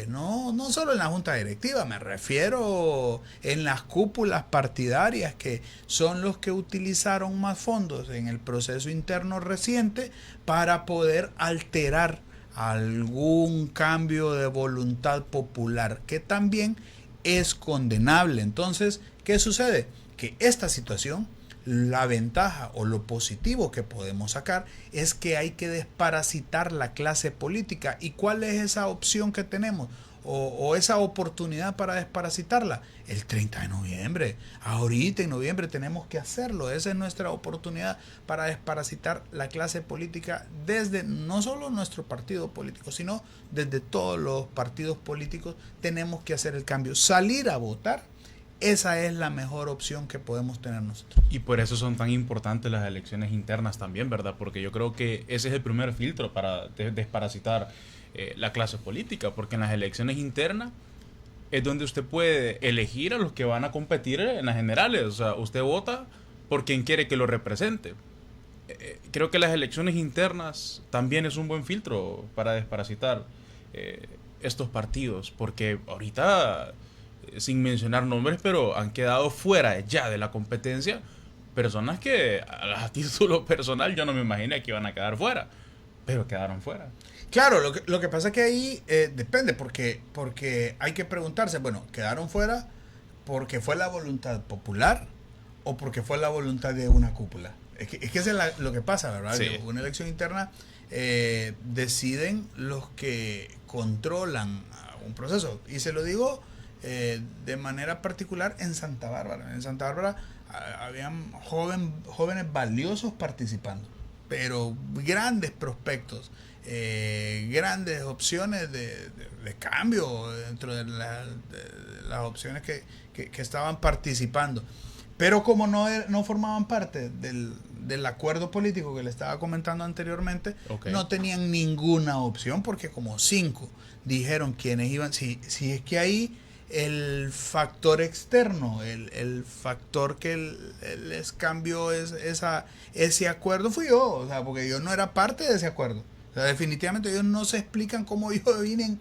no solo en la junta directiva, me refiero en las cúpulas partidarias, que son los que utilizaron más fondos en el proceso interno reciente para poder alterar algún cambio de voluntad popular, que también es condenable. Entonces, ¿qué sucede? Que esta situación, la ventaja o lo positivo que podemos sacar es que hay que desparasitar la clase política. ¿Y cuál es esa opción que tenemos? O esa oportunidad para desparasitarla. El 30 de noviembre. Ahorita en noviembre tenemos que hacerlo. Esa es nuestra oportunidad para desparasitar la clase política desde no solo nuestro partido político, sino desde todos los partidos políticos. Tenemos que hacer el cambio. Salir a votar esa es la mejor opción que podemos tener nosotros. Y por eso son tan importantes las elecciones internas también, ¿verdad? Porque yo creo que ese es el primer filtro para desparasitar la clase política, porque en las elecciones internas es donde usted puede elegir a los que van a competir en las generales. O sea, usted vota por quien quiere que lo represente. Creo que las elecciones internas también es un buen filtro para desparasitar estos partidos, porque ahorita, sin mencionar nombres, pero han quedado fuera ya de la competencia personas que a título personal yo no me imaginé que iban a quedar fuera, pero quedaron fuera. Claro, lo que pasa es que ahí depende, porque hay que preguntarse, bueno, ¿quedaron fuera porque fue la voluntad popular o porque fue la voluntad de una cúpula? Es que eso es lo que pasa, ¿verdad? Sí. Una elección interna deciden los que controlan un proceso. Y se lo digo de manera particular en Santa Bárbara. En Santa Bárbara habían jóvenes valiosos participando, pero grandes prospectos. Grandes opciones de cambio dentro de las opciones que estaban participando, pero como no formaban parte del acuerdo político que le estaba comentando anteriormente, Okay. no tenían ninguna opción, porque como 5 dijeron quiénes iban. Si es que ahí el factor externo, el factor que les cambió ese acuerdo fui yo, o sea, porque yo no era parte de ese acuerdo. O sea, definitivamente ellos no se explican cómo yo vine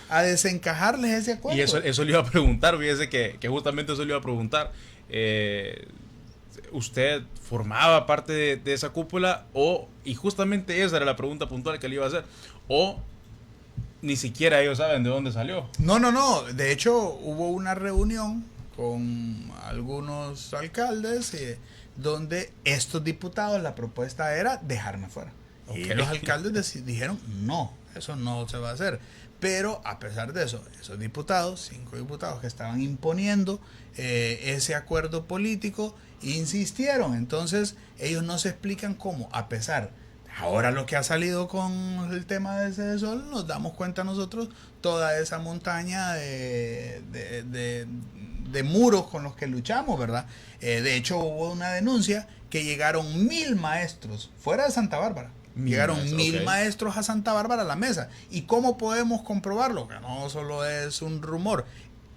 a desencajarles ese acuerdo. Y eso le iba a preguntar, fíjese que justamente eso le iba a preguntar. ¿Usted formaba parte de esa cúpula? Y justamente esa era la pregunta puntual que le iba a hacer. ¿O ni siquiera ellos saben de dónde salió? No. De hecho, hubo una reunión con algunos alcaldes donde estos diputados, la propuesta era dejarme fuera. Okay. Y los alcaldes dijeron, no, eso no se va a hacer. Pero a pesar de eso, esos diputados, 5 diputados que estaban imponiendo ese acuerdo político, insistieron. Entonces, ellos no se explican cómo, a pesar, ahora lo que ha salido con el tema de ese sol, nos damos cuenta nosotros toda esa montaña de muros con los que luchamos, ¿verdad? De hecho, hubo una denuncia que llegaron 1000 maestros fuera de Santa Bárbara. Llegaron 1000 maestros a Santa Bárbara a la mesa. ¿Y cómo podemos comprobarlo? Que no solo es un rumor.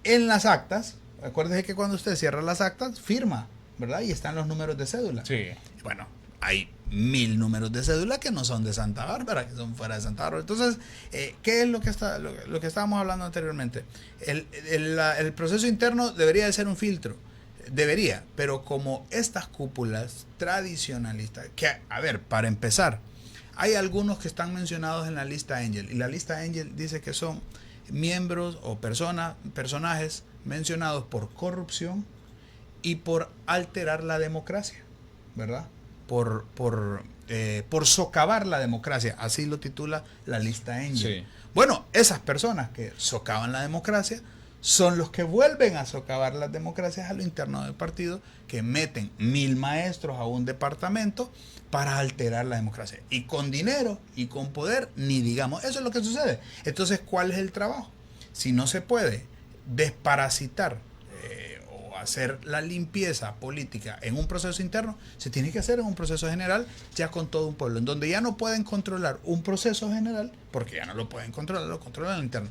En las actas, acuérdese que cuando usted cierra las actas, firma, ¿verdad? Y están los números de cédula. Sí. Bueno, hay 1000 números de cédula que no son de Santa Bárbara, que son fuera de Santa Bárbara. Entonces, ¿qué es lo que estábamos hablando anteriormente? El proceso interno debería de ser un filtro. Debería, pero como estas cúpulas tradicionalistas, que, a ver, para empezar, hay algunos que están mencionados en la lista Angel, y la lista Angel dice que son miembros o personajes mencionados por corrupción y por alterar la democracia, ¿verdad? Por socavar la democracia, así lo titula la lista Angel. Sí. Bueno, esas personas que socavan la democracia son los que vuelven a socavar las democracias a lo interno del partido, que meten 1000 maestros a un departamento para alterar la democracia. Y con dinero y con poder, ni digamos. Eso es lo que sucede. Entonces, ¿cuál es el trabajo? Si no se puede desparasitar o hacer la limpieza política en un proceso interno, se tiene que hacer en un proceso general, ya con todo un pueblo, en donde ya no pueden controlar un proceso general, porque ya no lo pueden controlar, lo controlan en interno,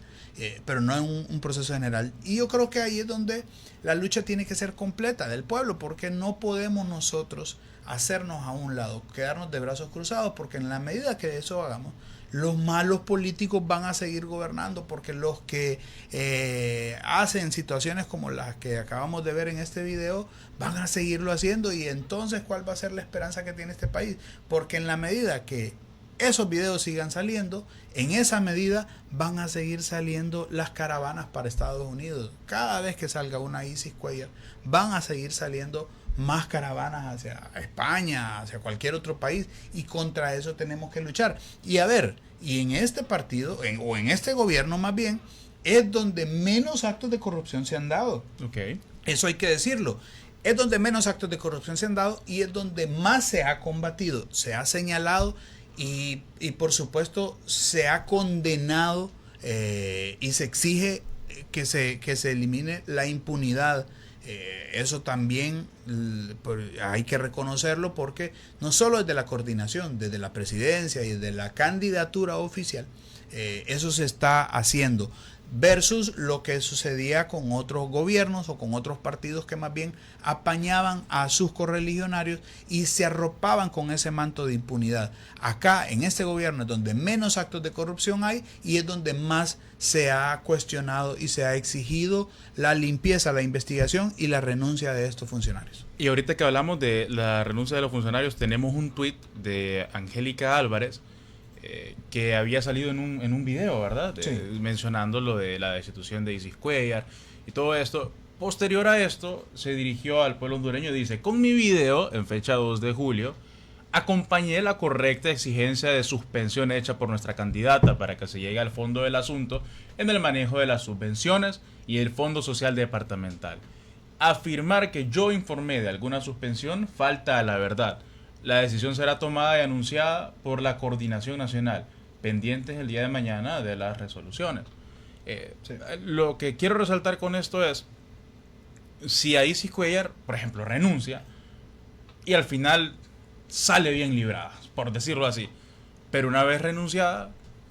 pero no en un proceso general. Y yo creo que ahí es donde la lucha tiene que ser completa del pueblo, porque no podemos nosotros hacernos a un lado, quedarnos de brazos cruzados, porque en la medida que eso hagamos, los malos políticos van a seguir gobernando, porque los que hacen situaciones como las que acabamos de ver en este video van a seguirlo haciendo. Y entonces, ¿cuál va a ser la esperanza que tiene este país? Porque en la medida que esos videos sigan saliendo, en esa medida van a seguir saliendo las caravanas para Estados Unidos. Cada vez que salga una Isis Cuellar, van a seguir saliendo más caravanas hacia España, hacia cualquier otro país, y contra eso tenemos que luchar. Y a ver, y en este partido, o en este gobierno más bien, es donde menos actos de corrupción se han dado. Okay. Eso hay que decirlo. Es donde menos actos de corrupción se han dado y es donde más se ha combatido, se ha señalado y por supuesto se ha condenado y se exige que se elimine la impunidad Eso también hay que reconocerlo, porque no solo desde la coordinación, desde la presidencia y desde la candidatura oficial, eso se está haciendo, versus lo que sucedía con otros gobiernos o con otros partidos que más bien apañaban a sus correligionarios y se arropaban con ese manto de impunidad. Acá, en este gobierno, es donde menos actos de corrupción hay y es donde más se ha cuestionado y se ha exigido la limpieza, la investigación y la renuncia de estos funcionarios. Y ahorita que hablamos de la renuncia de los funcionarios, tenemos un tuit de Angélica Álvarez, que había salido en un video, ¿verdad? Sí. Mencionando lo de la destitución de Isis Cuellar y todo esto. Posterior a esto, se dirigió al pueblo hondureño y dice: con mi video, en fecha 2 de julio, acompañé la correcta exigencia de suspensión hecha por nuestra candidata para que se llegue al fondo del asunto en el manejo de las subvenciones y el Fondo Social Departamental. Afirmar que yo informé de alguna suspensión falta a la verdad. La decisión será tomada y anunciada por la Coordinación Nacional, pendientes el día de mañana de las resoluciones. Sí. Lo que quiero resaltar con esto es, si a Isis Cuellar, por ejemplo, renuncia y al final sale bien librada, por decirlo así, pero una vez renunciada,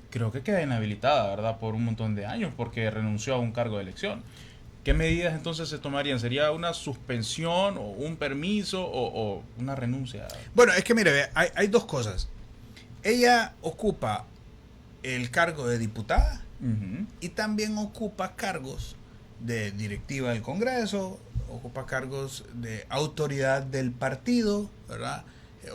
creo que queda inhabilitada, ¿verdad? Por un montón de años, porque renunció a un cargo de elección. ¿Qué medidas entonces se tomarían? ¿Sería una suspensión o un permiso o una renuncia? Bueno, es que mire, hay dos cosas. Ella ocupa el cargo de diputada y también ocupa cargos de directiva del Congreso, ocupa cargos de autoridad del partido, ¿verdad?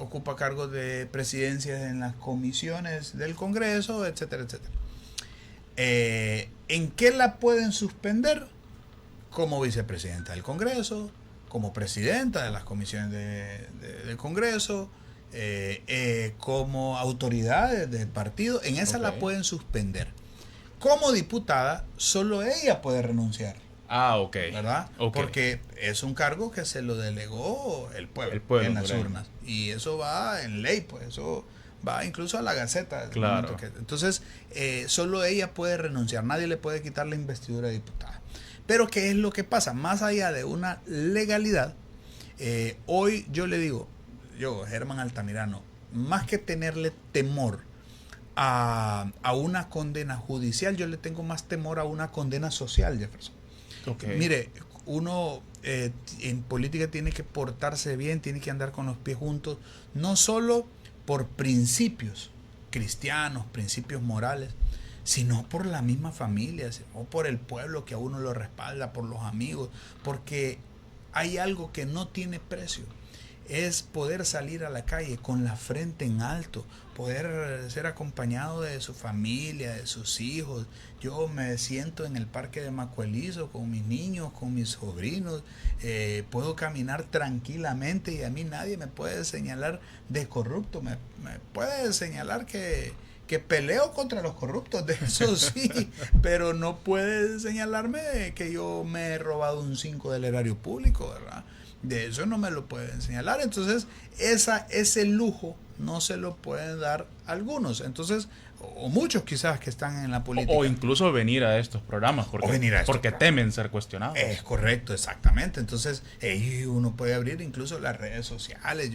Ocupa cargos de presidencias en las comisiones del Congreso, etcétera, etcétera. ¿En qué la pueden suspender? Como vicepresidenta del Congreso, como presidenta de las comisiones del Congreso, como autoridades del partido, en esa la pueden suspender. Como diputada, solo ella puede renunciar. Ah, ok. ¿Verdad? Okay. Porque es un cargo que se lo delegó el pueblo en las urnas. Y eso va en ley, pues eso va incluso a la Gaceta. Claro. Entonces, solo ella puede renunciar, nadie le puede quitar la investidura de diputada. Pero ¿qué es lo que pasa? Más allá de una legalidad, hoy yo le digo, Germán Altamirano, más que tenerle temor a una condena judicial, yo le tengo más temor a una condena social, Jefferson. Okay. Mire, uno en política tiene que portarse bien, tiene que andar con los pies juntos, no solo por principios cristianos, principios morales, sino por la misma familia, o por el pueblo que a uno lo respalda, por los amigos, porque hay algo que no tiene precio, es poder salir a la calle con la frente en alto, poder ser acompañado de su familia, de sus hijos. Yo me siento en el parque de Macuelizo con mis niños, con mis sobrinos, puedo caminar tranquilamente y a mí nadie me puede señalar de corrupto, me puede señalar que peleo contra los corruptos, de eso sí, pero no puede señalarme que yo me he robado un 5 del erario público, ¿verdad? De eso no me lo pueden señalar. Entonces, ese lujo no se lo pueden dar algunos. Entonces, o muchos quizás que están en la política. O incluso venir a estos programas, porque temen ser cuestionados. Es correcto, exactamente. Entonces, uno puede abrir incluso las redes sociales,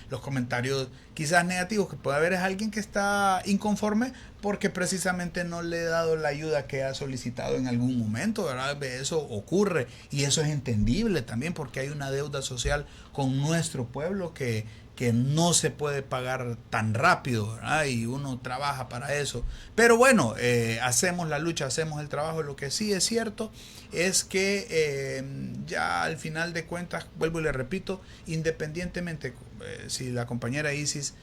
los comentarios quizás negativos que puede haber, es alguien que está inconforme porque precisamente no le he dado la ayuda que ha solicitado en algún momento, ¿verdad? Eso ocurre y eso es entendible también, porque hay una deuda social con nuestro pueblo que no se puede pagar tan rápido, ¿verdad? Y uno trabaja para eso. Pero bueno, hacemos la lucha, hacemos el trabajo. Lo que sí es cierto es que ya al final de cuentas, vuelvo y le repito, independientemente si la compañera Isis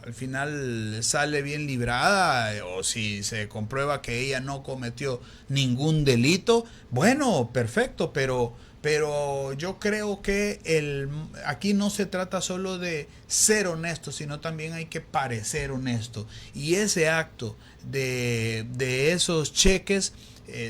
al final sale bien librada o si se comprueba que ella no cometió ningún delito, bueno, perfecto, pero yo creo que aquí no se trata solo de ser honesto, sino también hay que parecer honesto. Y ese acto de esos cheques,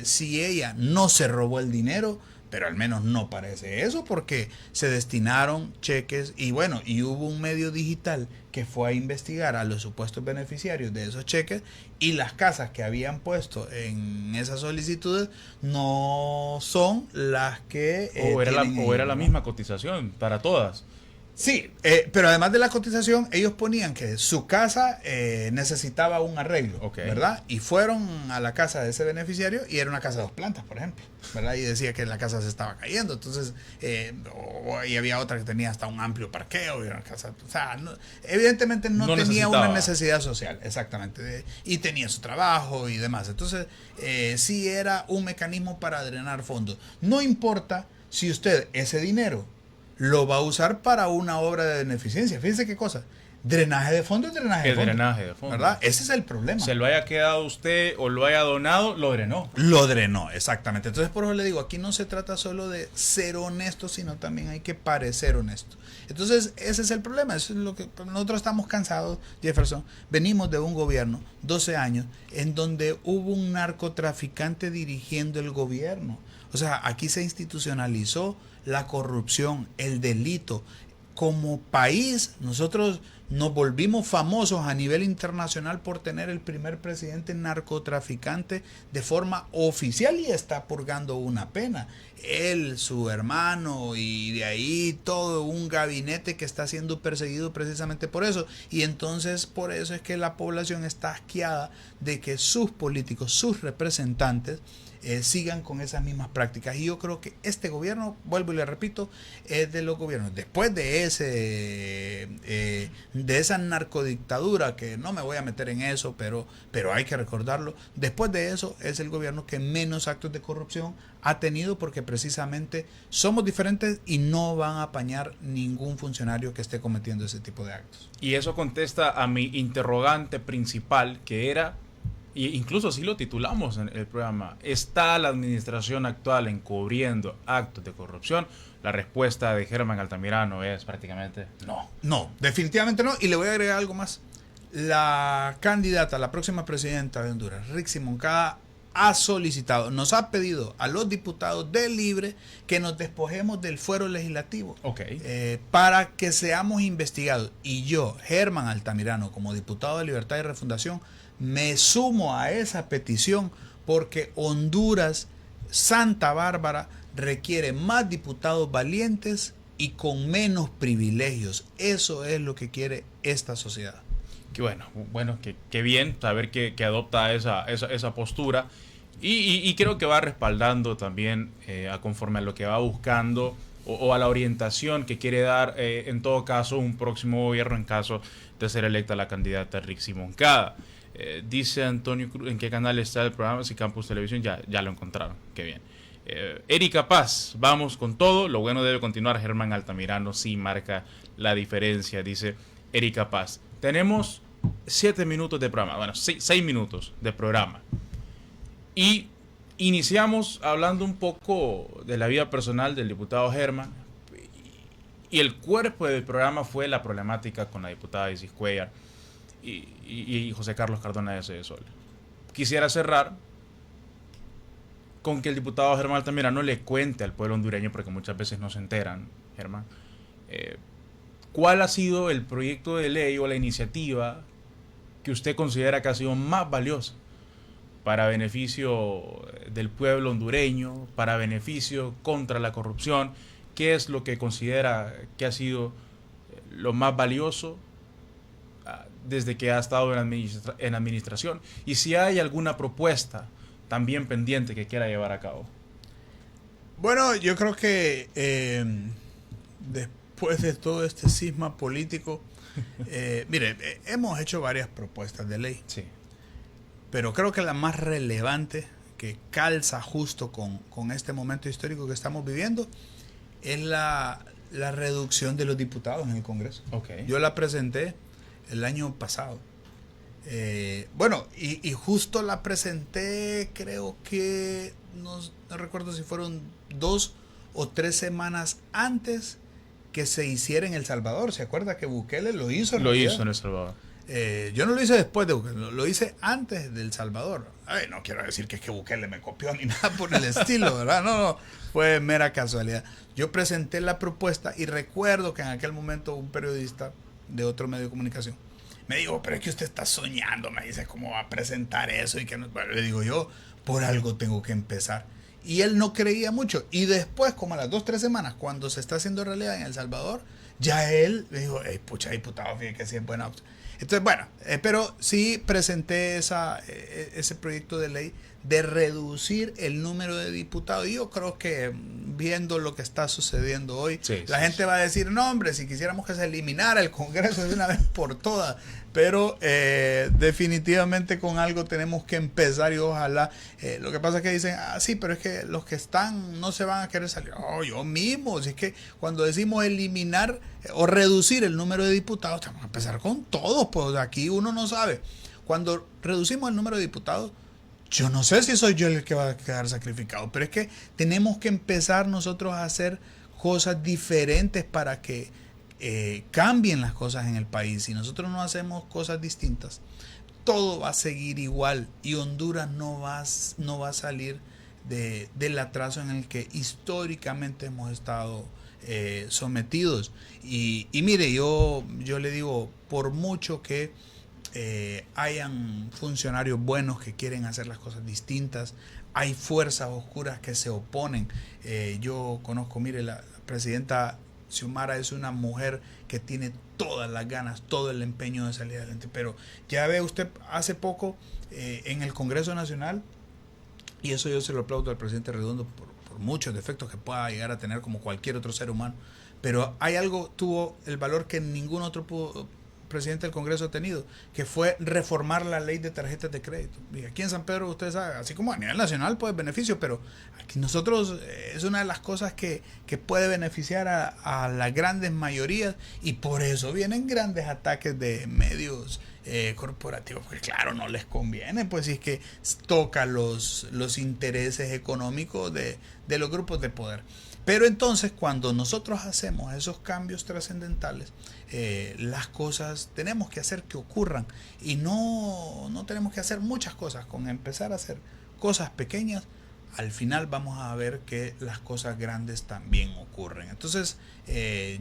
si ella no se robó el dinero, pero al menos no parece eso, porque se destinaron cheques y bueno, y hubo un medio digital que fue a investigar a los supuestos beneficiarios de esos cheques, y las casas que habían puesto en esas solicitudes no son las que... o era la misma cotización para todas. Sí, pero además de la cotización, ellos ponían que su casa necesitaba un arreglo, ¿verdad? Y fueron a la casa de ese beneficiario y era una casa de 2 plantas, por ejemplo, ¿verdad? Y decía que la casa se estaba cayendo, entonces, y había otra que tenía hasta un amplio parqueo, y una casa, o sea, evidentemente no tenía una necesidad social, exactamente, y tenía su trabajo y demás. Entonces, sí era un mecanismo para drenar fondos. No importa si usted ese dinero lo va a usar para una obra de beneficencia. Fíjense qué cosa. Drenaje de fondo es drenaje de fondo. Drenaje de fondo. ¿Verdad? Ese es el problema. Se lo haya quedado usted o lo haya donado, lo drenó. Lo drenó, exactamente. Entonces, por eso le digo, aquí no se trata solo de ser honesto, sino también hay que parecer honesto. Entonces, ese es el problema. Eso es lo que nosotros estamos cansados, Jefferson. Venimos de un gobierno, 12 años, en donde hubo un narcotraficante dirigiendo el gobierno. O sea, aquí se institucionalizó la corrupción, el delito. Como país, nosotros nos volvimos famosos a nivel internacional por tener el primer presidente narcotraficante de forma oficial y está purgando una pena. Él, su hermano y de ahí todo un gabinete que está siendo perseguido precisamente por eso. Y entonces por eso es que la población está asqueada de que sus políticos, sus representantes, sigan con esas mismas prácticas. Y yo creo que este gobierno, vuelvo y le repito, es de los gobiernos después de esa narcodictadura, que no me voy a meter en eso, pero hay que recordarlo. Después de eso es el gobierno que menos actos de corrupción ha tenido, porque precisamente somos diferentes y no van a apañar ningún funcionario que esté cometiendo ese tipo de actos. Y eso contesta a mi interrogante principal, que era, y incluso así lo titulamos en el programa, ¿está la administración actual encubriendo actos de corrupción? La respuesta de Germán Altamirano es prácticamente no. No, definitivamente no. Y le voy a agregar algo más. La candidata, la próxima presidenta de Honduras, Rixi Moncada, ha solicitado, nos ha pedido a los diputados del Libre que nos despojemos del fuero legislativo, para que seamos investigados. Y yo, Germán Altamirano, como diputado de Libertad y Refundación, me sumo a esa petición, porque Honduras, Santa Bárbara, requiere más diputados valientes y con menos privilegios. Eso es lo que quiere esta sociedad. Que bueno, que bien saber que adopta esa postura y creo que va respaldando también conforme a lo que va buscando o a la orientación que quiere dar en todo caso un próximo gobierno en caso de ser electa la candidata Rixi Moncada. Dice Antonio Cruz, ¿en qué canal está el programa? Si Campus Televisión, ya lo encontraron, qué bien. Erika Paz, vamos con todo, lo bueno debe continuar. Germán Altamirano sí marca la diferencia, dice Erika Paz. Tenemos 7 minutos de programa, bueno, 6 minutos de programa. Y iniciamos hablando un poco de la vida personal del diputado Germán. Y el cuerpo del programa fue la problemática con la diputada Isis Cuellar y José Carlos Cardona de Sol. Quisiera cerrar con que el diputado Germán Altamirano le cuente al pueblo hondureño, porque muchas veces no se enteran, Germán, ¿cuál ha sido el proyecto de ley o la iniciativa que usted considera que ha sido más valiosa para beneficio del pueblo hondureño, para beneficio contra la corrupción? ¿Qué es lo que considera que ha sido lo más valioso desde que ha estado en administración? Y si hay alguna propuesta también pendiente que quiera llevar a cabo. Bueno, yo creo que después de todo este cisma político, mire, hemos hecho varias propuestas de ley. Sí. Pero creo que la más relevante, que calza justo con este momento histórico que estamos viviendo, es la reducción de los diputados en el Congreso. Yo la presenté el año pasado. Y justo la presenté, creo que no recuerdo si fueron 2 o 3 semanas antes que se hiciera en El Salvador. ¿Se acuerda que Bukele lo hizo? Lo hizo en El Salvador. Yo no lo hice después de Bukele, lo hice antes de El Salvador. Ay, no quiero decir que es que Bukele me copió ni nada por el estilo, ¿verdad? No, fue mera casualidad. Yo presenté la propuesta y recuerdo que en aquel momento un periodista de otro medio de comunicación me dijo, pero es que usted está soñando, me dice, ¿cómo va a presentar eso? Y que no, bueno, le digo yo, por algo tengo que empezar. Y él no creía mucho. Y después, como a las 2-3 semanas, cuando se está haciendo realidad en El Salvador, ya él me dijo, pucha, diputado, fíjate que sí es buena opción. Entonces, bueno, pero sí presenté ese proyecto de ley de reducir el número de diputados. Y yo creo que viendo lo que está sucediendo hoy, la gente va a decir, no hombre, si quisiéramos que se eliminara el Congreso de una vez por todas. Pero definitivamente con algo tenemos que empezar y ojalá. Lo que pasa es que dicen, sí, pero es que los que están no se van a querer salir. Yo mismo, si es que cuando decimos eliminar o reducir el número de diputados, tenemos que empezar con todos, pues aquí uno no sabe. Cuando reducimos el número de diputados, yo no sé si soy yo el que va a quedar sacrificado, pero es que tenemos que empezar nosotros a hacer cosas diferentes para que cambien las cosas en el país. Si nosotros no hacemos cosas distintas, todo va a seguir igual y Honduras no va a salir del atraso en el que históricamente hemos estado sometidos. Y mire, yo le digo, por mucho que hayan funcionarios buenos que quieren hacer las cosas distintas, hay fuerzas oscuras que se oponen. Yo conozco, mire, la presidenta Xiomara es una mujer que tiene todas las ganas, todo el empeño de salir adelante, pero ya ve usted, hace poco en el Congreso Nacional, y eso yo se lo aplaudo al presidente Redondo por muchos defectos que pueda llegar a tener como cualquier otro ser humano, pero hay algo, tuvo el valor que ningún otro presidente del Congreso ha tenido, que fue reformar la ley de tarjetas de crédito. Y aquí en San Pedro, ustedes saben, así como a nivel nacional, pues beneficio, pero aquí nosotros es una de las cosas que puede beneficiar a las grandes mayorías, y por eso vienen grandes ataques de medios corporativos, porque claro, no les conviene, pues si es que toca los intereses económicos de los grupos de poder. Pero entonces, cuando nosotros hacemos esos cambios trascendentales, las cosas tenemos que hacer que ocurran, y no tenemos que hacer muchas cosas. Con empezar a hacer cosas pequeñas, al final vamos a ver que las cosas grandes también ocurren. Entonces,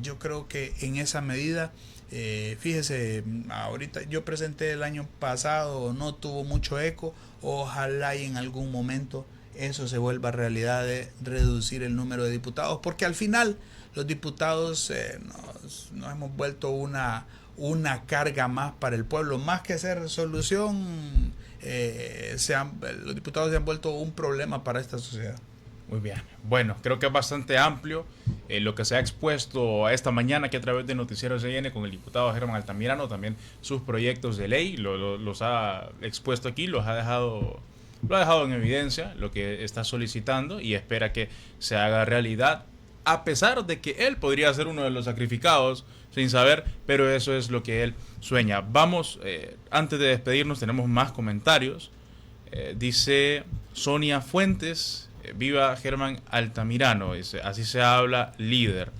yo creo que en esa medida, fíjese, ahorita yo presenté el año pasado, no tuvo mucho eco, ojalá y en algún momento eso se vuelva realidad, de reducir el número de diputados, porque al final los diputados nos hemos vuelto una carga más para el pueblo, más que ser solución, los diputados se han vuelto un problema para esta sociedad. Muy bien, bueno, creo que es bastante amplio lo que se ha expuesto esta mañana aquí a través de Noticiero CN con el diputado Germán Altamirano, también sus proyectos de ley, los ha expuesto aquí, lo ha dejado en evidencia, lo que está solicitando, y espera que se haga realidad, a pesar de que él podría ser uno de los sacrificados sin saber, pero eso es lo que él sueña. Vamos, antes de despedirnos, tenemos más comentarios. Dice Sonia Fuentes, viva Germán Altamirano, dice, así se habla, líder.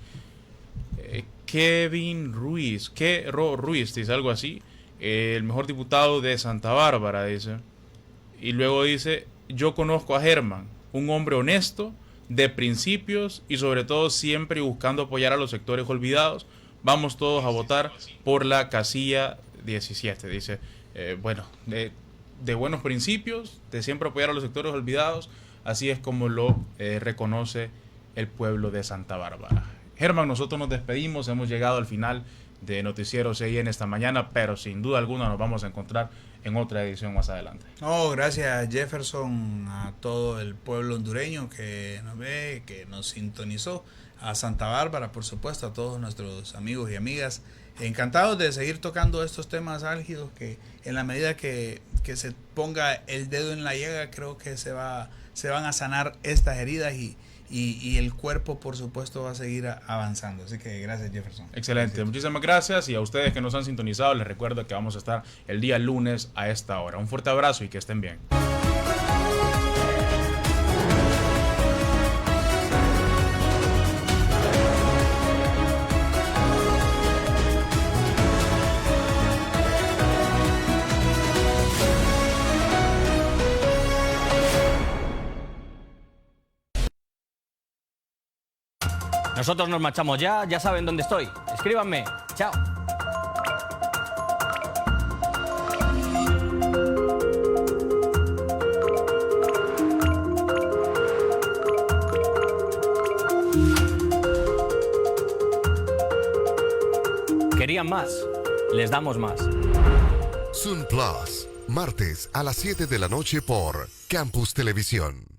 Kevin Ruiz, Ruiz, dice algo así, el mejor diputado de Santa Bárbara, dice. Y luego dice, yo conozco a Germán, un hombre honesto, de principios y sobre todo siempre buscando apoyar a los sectores olvidados. Vamos todos a votar por la casilla 17. Dice, bueno, de buenos principios, de siempre apoyar a los sectores olvidados. Así es como lo reconoce el pueblo de Santa Bárbara. Germán, nosotros nos despedimos, hemos llegado al final de Noticiero CN esta mañana, pero sin duda alguna nos vamos a encontrar en otra edición más adelante. Gracias Jefferson, a todo el pueblo hondureño que nos ve, que nos sintonizó, a Santa Bárbara, por supuesto, a todos nuestros amigos y amigas. Encantados de seguir tocando estos temas álgidos que en la medida que se ponga el dedo en la llaga, creo que se van a sanar estas heridas y el cuerpo, por supuesto, va a seguir avanzando. Así que gracias, Jefferson. Excelente, gracias. Muchísimas gracias, y a ustedes que nos han sintonizado, les recuerdo que vamos a estar el día lunes a esta hora. Un fuerte abrazo y que estén bien. Nosotros nos marchamos ya saben dónde estoy. Escríbanme. Chao. ¿Querían más? Les damos más. Sun Plus, martes a las 7 de la noche por Campus Televisión.